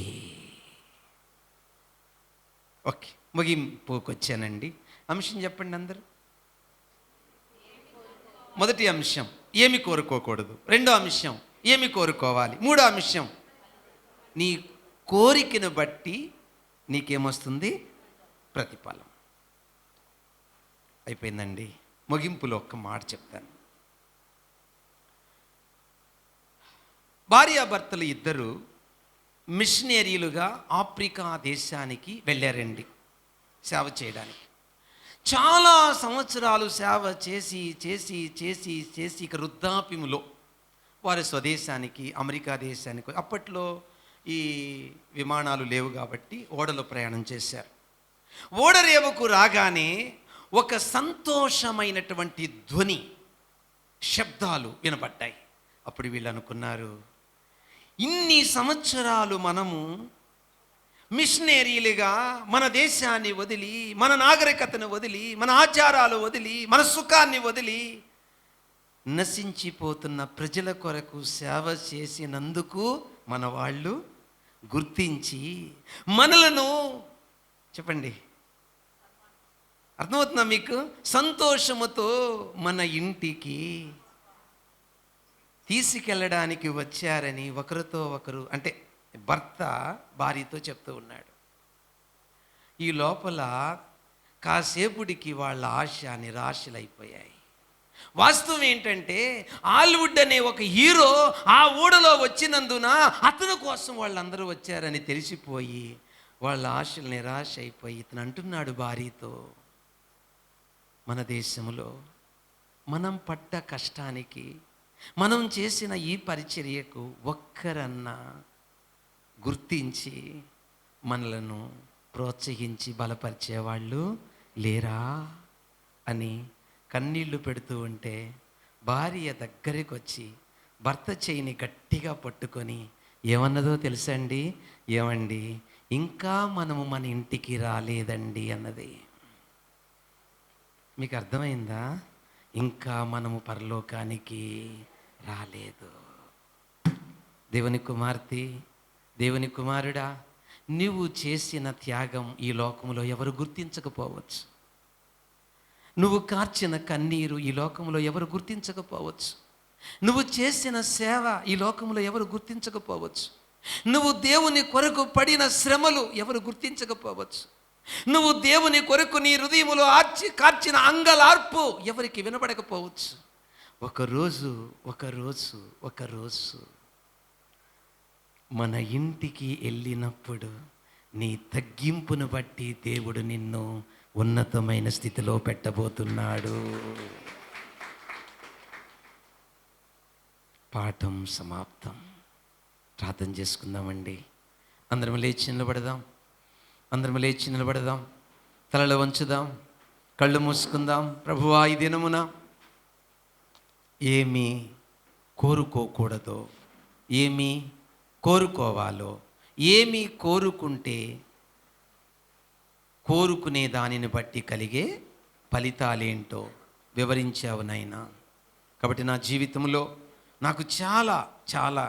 ఓకే, ముగింపుకొచ్చానండి. అంశం చెప్పండి అందరూ. మొదటి అంశం ఏమి కోరుకోకూడదు. రెండో అంశం ఏమి కోరుకోవాలి. మూడో అంశం నీ కోరికను బట్టి నీకేమొస్తుంది? ప్రతిఫలం. అయిపోయిందండి. ముగింపులో ఒక్క మాట చెప్తాను. భార్యాభర్తలు ఇద్దరు మిషనరీలుగా ఆఫ్రికా దేశానికి వెళ్ళారండి సేవ చేయడానికి. చాలా సంవత్సరాలు సేవ చేసి చేసి చేసి చేసి ఇక వృద్ధాప్యములో వారి స్వదేశానికి, అమెరికా దేశానికి, అప్పట్లో ఈ విమానాలు లేవు కాబట్టి ఓడలో ప్రయాణం చేశారు. ఓడరేవుకు రాగానే ఒక సంతోషమైనటువంటి ధ్వని, శబ్దాలు వినబడ్డాయి. అప్పుడు వీళ్ళు అనుకున్నారు, ఇన్ని సంవత్సరాలు మనము మిషనరీలుగా మన దేశాన్ని వదిలి, మన నాగరికతను వదిలి, మన ఆచారాలు వదిలి, మన సుఖాన్ని వదిలి నశించిపోతున్న ప్రజల కొరకు సేవ చేసినందుకు మన వాళ్ళు గుర్తించి మనలను చెప్పండి, అర్థమవుతుందా మీకు? సంతోషముతో మన ఇంటికి తీసుకెళ్ళడానికి వచ్చారని ఒకరితో ఒకరు, అంటే భర్త భార్యతో చెప్తూ ఉన్నాడు. ఈ లోపల కాసేపుడికి వాళ్ళ ఆశ నిరాశలైపోయాయి. వాస్తవం ఏంటంటే హాలీవుడ్ అనే ఒక హీరో ఆ ఊడలో వచ్చినందున అతని కోసం వాళ్ళందరూ వచ్చారని తెలిసిపోయి వాళ్ళ ఆశలు నిరాశ అయిపోయి ఇతను అంటున్నాడు భార్యతో, మన దేశంలో మనం పడ్డ కష్టానికి, మనం చేసిన ఈ పరిచర్యకు ఒక్కరన్నా గుర్తించి మనలను ప్రోత్సహించి బలపరిచేవాళ్ళు లేరా అని కన్నీళ్లు పెడుతూ ఉంటే భార్య దగ్గరికి వచ్చి భర్త చేయిని గట్టిగా పట్టుకొని ఏమన్నదో తెలుసండి? ఏమండి, ఇంకా మనము మన ఇంటికి రాలేదండి అన్నది. మీకు అర్థమైందా? ఇంకా మనము పరలోకానికి రాలేదు. దేవుని కుమార్తె, దేవుని కుమారుడా, నువ్వు చేసిన త్యాగం ఈ లోకంలో ఎవరు గుర్తించకపోవచ్చు. నువ్వు కార్చిన కన్నీరు ఈ లోకంలో ఎవరు గుర్తించకపోవచ్చు. నువ్వు చేసిన సేవ ఈ లోకంలో ఎవరు గుర్తించకపోవచ్చు. నువ్వు దేవుని కొరకు పడిన శ్రమలు ఎవరు గుర్తించకపోవచ్చు. నువ్వు దేవుని కొరకు నీ హృదయములో కార్చిన అంగలార్పు ఎవరికి వినపడకపోవచ్చు. ఒకరోజు మన ఇంటికి వెళ్ళినప్పుడు నీ తగ్గింపును బట్టి దేవుడు నిన్ను ఉన్నతమైన స్థితిలో పెట్టబోతున్నాడు. పాఠం సమాప్తం. ప్రార్థన చేసుకుందామండి. అందరం లేచి నిలబడదాం. తలలో వంచుదాం, కళ్ళు మూసుకుందాం. ప్రభువా, ఈ దినమున ఏమి కోరుకోకూడదో, ఏమి కోరుకోవాలో, ఏమి కోరుకుంటే కోరుకునే దానిని బట్టి కలిగే ఫలితాలేంటో వివరించావు నాయనా. కాబట్టి నా జీవితంలో నాకు చాలా చాలా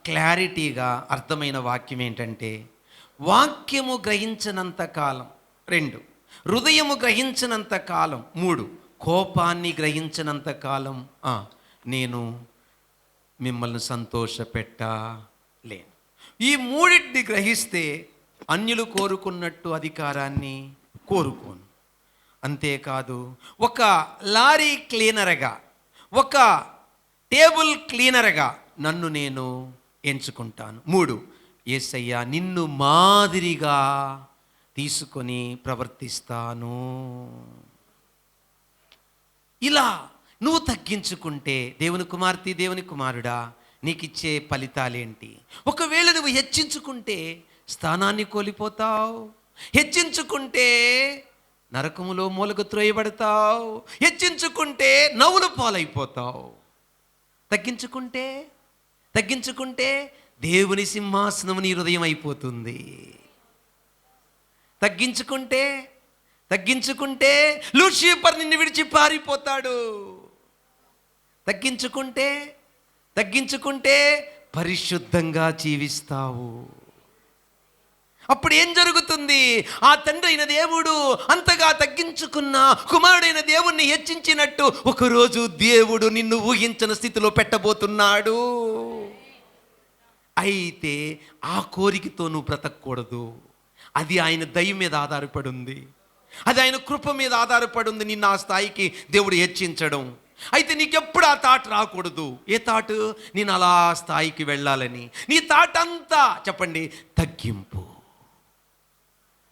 క్లారిటీగా అర్థమైన వాక్యం ఏంటంటే, వాక్యము గ్రహించినంత కాలం, 2 హృదయము గ్రహించినంత కాలం, 3 కోపాన్ని గ్రహించినంత కాలం నేను మిమ్మల్ని సంతోషపెట్టలేను. ఈ 3 గ్రహిస్తే అన్యులు కోరుకున్నట్టు అధికారాన్ని కోరుకోను. అంతేకాదు, ఒక లారీ క్లీనర్గా, ఒక టేబుల్ క్లీనర్గా నన్ను నేను ఎంచుకుంటాను. 3 యేసయ్యా, నిన్ను మాదిరిగా తీసుకొని ప్రవర్తిస్తాను. ఇలా నువ్వు తగ్గించుకుంటే దేవుని కుమార్తె, దేవుని కుమారుడా, నీకు ఇచ్చే ఫలితాలేంటి? ఒకవేళ నువ్వు హెచ్చించుకుంటే స్థానాన్ని కోల్పోతావు. హెచ్చించుకుంటే నరకములో మూలకు త్రోయబడతావు. హెచ్చించుకుంటే నవ్వుల పాలైపోతావు. తగ్గించుకుంటే దేవుని సింహాసనం నీ హృదయం అయిపోతుంది. తగ్గించుకుంటే లూసిఫర్ నిన్ను విడిచి పారిపోతాడు. తగ్గించుకుంటే పరిశుద్ధంగా జీవిస్తావు. అప్పుడు ఏం జరుగుతుంది? ఆ తండ్రి అయిన దేవుడు అంతగా తగ్గించుకున్న కుమారుడైన దేవుణ్ణి హెచ్చించినట్టు ఒకరోజు దేవుడు నిన్ను ఊహించిన స్థితిలో పెట్టబోతున్నాడు. అయితే ఆ కోరికతో నువ్వు బ్రతకూడదు. అది ఆయన దయ మీద ఆధారపడి ఉంది. అది ఆయన కృప మీద ఆధారపడి ఉంది నిన్ను ఆ స్థాయికి దేవుడు హెచ్చించడం. అయితే నీకెప్పుడు ఆ థాట్ రాకూడదు. A thought? నేను అలా స్థాయికి వెళ్ళాలని. నీ థాట్ అంతా చెప్పండి, తగ్గింపు.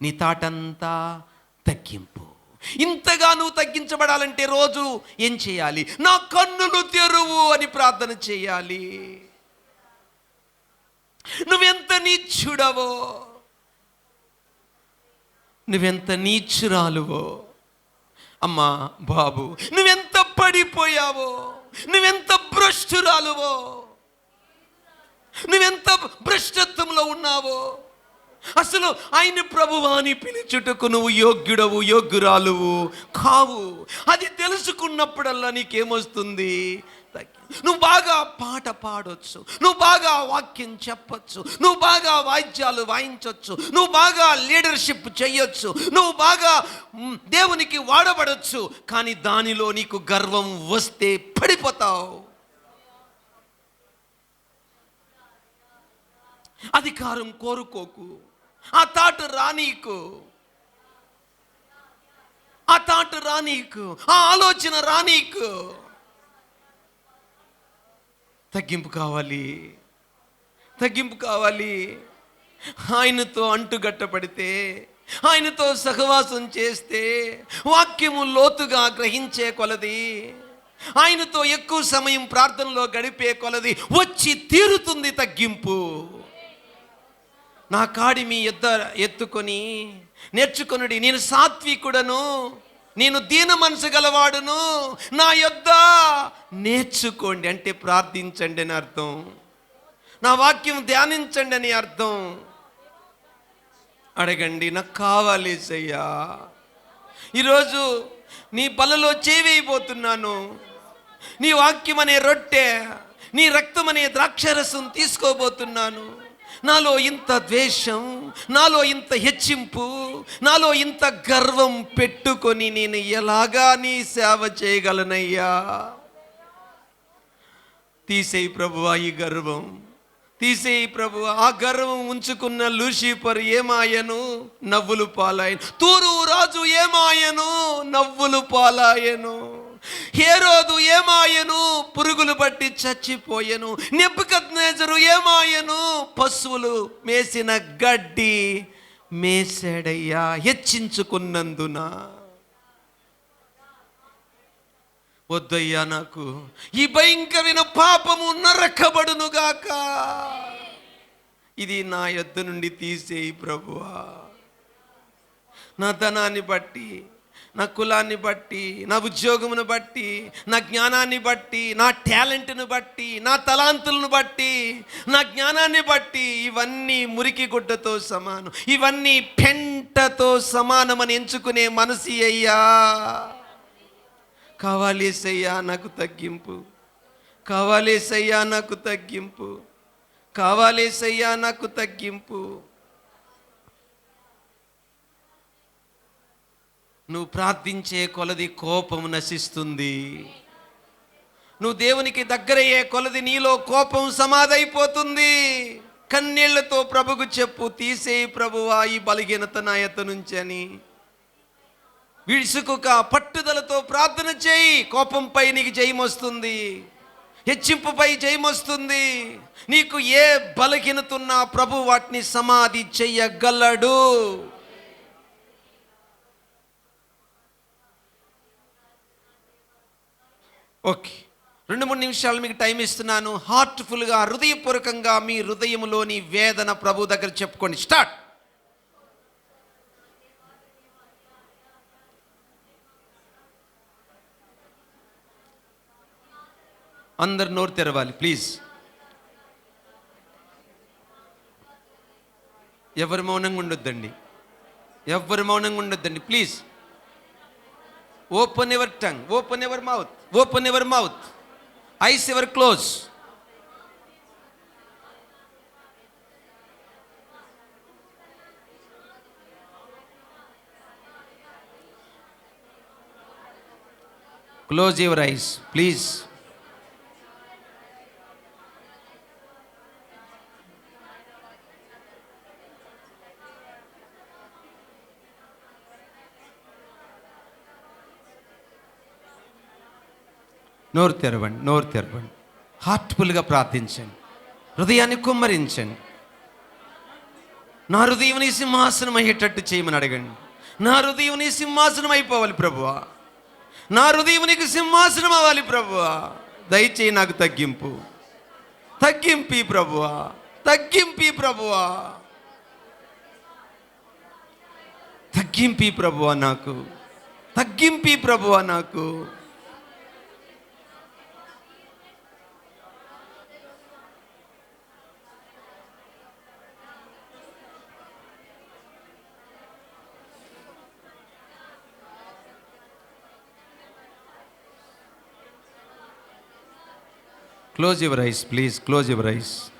నీ థాట్ అంతా తగ్గింపు. ఇంతగా నువ్వు తగ్గించబడాలంటే రోజు ఏం చేయాలి? నా కన్నులు తెరువు అని ప్రార్థన చేయాలి. నువ్వెంత నీచుడవో, నువ్వెంత నీచురాలువో, అమ్మా బాబు, నువ్వెంత పడిపోయావో, నువ్వెంత భ్రష్టురాలువో, నువ్వెంత భ్రష్టత్వంలో ఉన్నావో. అసలు ఆయన ప్రభువాని పిలుచుటకు నువ్వు యోగ్యుడవు, యోగ్యురాలువు కావు. అది తెలుసుకున్నప్పుడల్లా నీకేమొస్తుంది? నువ్వు బాగా పాట పాడొచ్చు, నువ్వు బాగా వాక్యం చెప్పొచ్చు, నువ్వు బాగా వాయిద్యాలు వాయించవచ్చు, నువ్వు బాగా లీడర్షిప్ చేయొచ్చు, నువ్వు బాగా దేవునికి వాడబడొచ్చు. కానీ దానిలో నీకు గర్వం వస్తే పడిపోతావు. అధికారం కోరుకోకు, ఆ థాట్ రానీకు, ఆ థాట్ రానీకు, ఆ ఆలోచన రానీకు. తగ్గింపు కావాలి, తగ్గింపు కావాలి. ఆయనతో అంటుగట్టబడితే, ఆయనతో సహవాసం చేస్తే, వాక్యము లోతుగా గ్రహించే కొలది, ఆయనతో ఎక్కువ సమయం ప్రార్థనలో గడిపే కొలది వచ్చి తీరుతుంది తగ్గింపు. నా కాడి మీ ఎత్తుకొని నేర్చుకొనుడి, నేను సాత్వికుడను, నేను దీన మనసు గలవాడును, నా యొద్ద నేర్చుకోండి. అంటే ప్రార్థించండి అని అర్థం, నా వాక్యం ధ్యానించండి అని అర్థం. అడగండి, నాకు కావాలి యేసయ్యా. ఈరోజు నీ బలలో చేవేయబోతున్నాను, నీ వాక్యం అనే రొట్టె, నీ రక్తం అనే ద్రాక్షరసం తీసుకోబోతున్నాను. నాలో ఇంత ద్వేషం, నాలో ఇంత హెచ్చింపు, నాలో ఇంత గర్వం పెట్టుకొని నేను ఎలాగా నీ సేవ చేయగలనయ్యా? తీసేయి ప్రభువా ఈ గర్వం, తీసేయి ప్రభువా. ఆ గర్వం ఉంచుకున్న లూసిఫర్ ఏమాయను? నవ్వులు పాలాయను. తూరు రాజు ఏమాయను? నవ్వులు పాలాయను. హేరోదు ఏమాయను? పురుగులు బట్టి చచ్చిపోయెను. నెబుకద్నెజరు ఏమాయను? పశువులు మేసిన గడ్డి మేసాడయ్యా హెచ్చించుకున్నందున. వద్దయ్యా, నాకు ఈ భయంకరమైన పాపము నరకబడునుగాక. ఇది నా యొద్ద నుండి తీసేయి ప్రభువా. నా ధనాన్ని బట్టి, నా కులాన్ని బట్టి, నా ఉద్యోగమును బట్టి, నా జ్ఞానాన్ని బట్టి, నా టాలెంట్ను బట్టి, నా తలాంతులను బట్టి, నా జ్ఞానాన్ని బట్టి, ఇవన్నీ మురికి గుడ్డతో సమానం, ఇవన్నీ పెంటతో సమానమని ఎంచుకునే మనసు అయ్యా. కావాలేసయ్యా నాకు తగ్గింపు, కావాలేసయ్యా నాకు తగ్గింపు, కావాలేసయ్యా నాకు తగ్గింపు. నువ్వు ప్రార్థించే కొలది కోపం నశిస్తుంది. నువ్వు దేవునికి దగ్గరయ్యే కొలది నీలో కోపం సమాధైపోతుంది. కన్నీళ్లతో ప్రభుకు చెప్పు, తీసేయి ప్రభువా ఈ బలహీనత నా యొద్ద నుంచి అని. విడుసుకుక పట్టుదలతో ప్రార్థన చేయి. కోపంపై నీకు జయం వస్తుంది, హెచ్చింపుపై జయం వస్తుంది. నీకు ఏ బలహీనత ఉన్నా ప్రభు వాటిని సమాధి చెయ్యగలడు. ఓకే, 2-3 నిమిషాలు మీకు టైం ఇస్తున్నాను. హార్ట్ఫుల్గా, హృదయపూర్వకంగా మీ హృదయంలోని వేదన ప్రభు దగ్గర చెప్పుకోండి. స్టార్ట్. అందరు నోరు తెరవాలి ప్లీజ్. ఎవరు మౌనంగా ఉండొద్దండి, ఎవరు మౌనంగా ఉండొద్దండి please. Open ever tongue, open ever mouth, open ever mouth, eyes ever close. Close your eyes please. నోరు తెరవండి, నోరు తెరవండి. హార్ట్ఫుల్గా ప్రార్థించండి, హృదయాన్ని కుమ్మరించండి. నా హృదయం నీ సింహాసనం అయ్యేటట్టు చేయమని అడగండి. నా హృదయం నీ సింహాసనం అయిపోవాలి ప్రభువా, నా హృదయం నీకు సింహాసనం అవ్వాలి ప్రభువా. దయచేయి నాకు తగ్గింపు, తగ్గింపి ప్రభువా, తగ్గింపి ప్రభువా, తగ్గింపి ప్రభువా, నాకు తగ్గింపి ప్రభువా. నాకు Close your eyes, please. Close your eyes.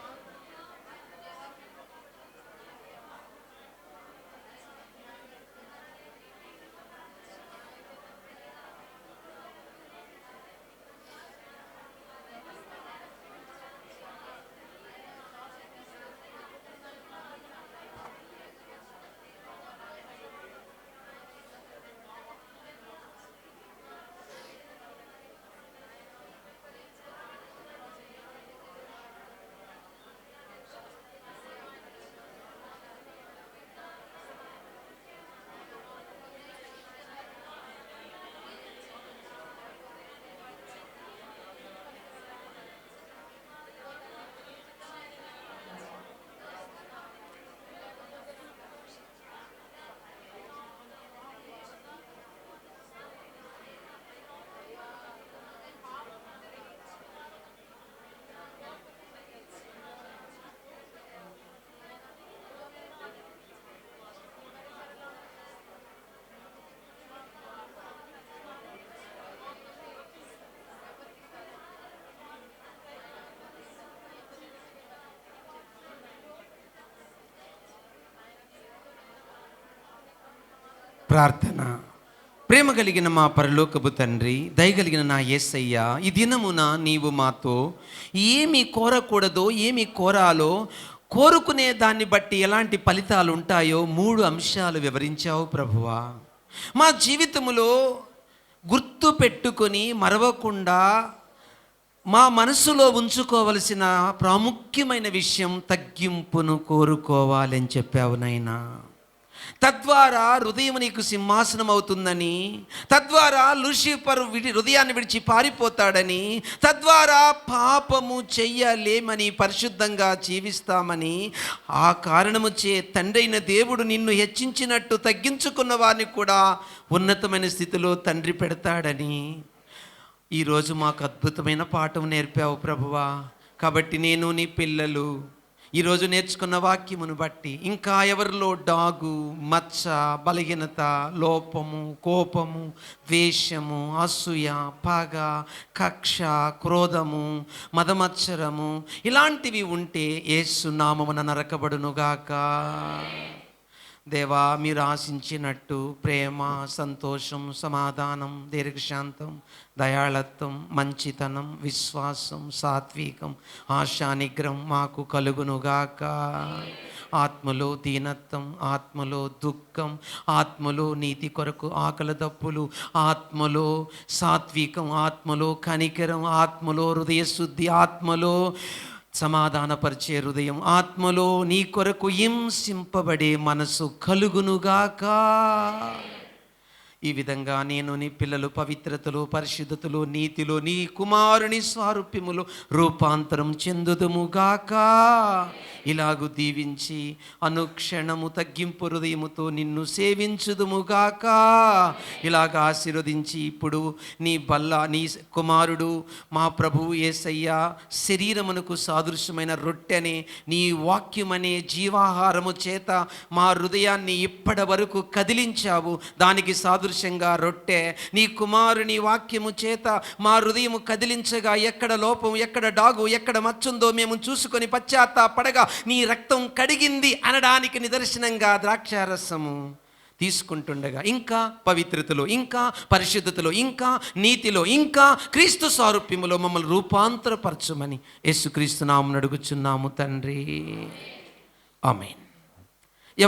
ప్రార్థన. ప్రేమ కలిగిన మా పరలోకపు తండ్రి, దయగలిగిన నా యేసయ్య, ఈ దినమున నీవు మాతో ఏమి కోరకూడదో ఏమి కోరాలో, కోరుకునే దాన్ని బట్టి ఎలాంటి ఫలితాలు ఉంటాయో 3 అంశాలు వివరించావు ప్రభువా. మా జీవితములో గుర్తు పెట్టుకొని మరవకుండా మా మనసులో ఉంచుకోవలసిన ప్రాముఖ్యమైన విషయం తగ్గింపును కోరుకోవాలని చెప్పావు నాయనా. తద్వారా హృదయం నీకు సింహాసనం అవుతుందని, తద్వారా లూసిఫర్ హృదయాన్ని విడిచి పారిపోతాడని, తద్వారా పాపము చెయ్యలేమని, పరిశుద్ధంగా జీవిస్తామని, ఆ కారణము చే తండ్రైన దేవుడు నిన్ను హెచ్చించినట్టు తగ్గించుకున్న వారిని కూడా ఉన్నతమైన స్థితిలో తండ్రి పెడతాడని ఈరోజు మాకు అద్భుతమైన పాఠం నేర్పావు ప్రభువా. కాబట్టి నేను నీ పిల్లలు ఈరోజు నేర్చుకున్న వాక్యమును బట్టి ఇంకా ఎవరిలో డాగు, మచ్చ, బలహీనత, లోపము, కోపము, ద్వేషము, అసూయ, పగ, కక్ష, క్రోధము, మదమత్సరము ఇలాంటివి ఉంటే యేసు నామమున నరకబడునుగాక. దేవా, మీరు ఆశించినట్టు ప్రేమ, సంతోషం, సమాధానం, దీర్ఘశాంతం, దయాళత్వం, మంచితనం, విశ్వాసం, సాత్వికం, ఆశానిగ్రహం మాకు కలుగునుగాక. ఆత్మలో దీనత్వం, ఆత్మలో దుఃఖం, ఆత్మలో నీతి కొరకు ఆకలి దప్పులు, ఆత్మలో సాత్వికం, ఆత్మలో కనికరం, ఆత్మలో హృదయశుద్ధి, ఆత్మలో సమాధానపరిచే హృదయం, ఆత్మలో నీ కొరకు హింసింపబడే మనసు కలుగునుగాక. ఈ విధంగా నేను నీ పిల్లలు పవిత్రతలో, పరిశుద్ధతలో, నీతిలో, నీ కుమారుని స్వారూప్యములో రూపాంతరం చెందుదుముగాక. ఇలాగు దీవించి అనుక్షణము తగ్గింపు హృదయముతో నిన్ను సేవించుదుముగాక. ఇలాగ ఆశీర్వదించి ఇప్పుడు నీ నీ కుమారుడు మా ప్రభువు యేసయ్య శరీరమునకు సాదృశ్యమైన రొట్టెనే నీ వాక్యమనే జీవాహారము చేత మా హృదయాన్ని ఇప్పటి వరకు కదిలించావు. దానికి సాదృశ్యంగా రొట్టె నీ కుమారుని వాక్యము చేత మా హృదయము కదిలించగా ఎక్కడ లోపం, ఎక్కడ డాగు, ఎక్కడ మచ్చుందో మేము చూసుకొని పశ్చాత్తాపడగా నీ రక్తం కడిగింది అనడానికి నిదర్శనంగా ద్రాక్షారసము తీసుకుంటుండగా ఇంకా పవిత్రతలో, ఇంకా పరిశుద్ధతలో, ఇంకా నీతిలో, ఇంకా క్రీస్తు స్వారూప్యములో మమ్మల్ని రూపాంతరపరచమని యేసుక్రీస్తు నామమున అడుగుచున్నాము తండ్రి. ఆమేన్.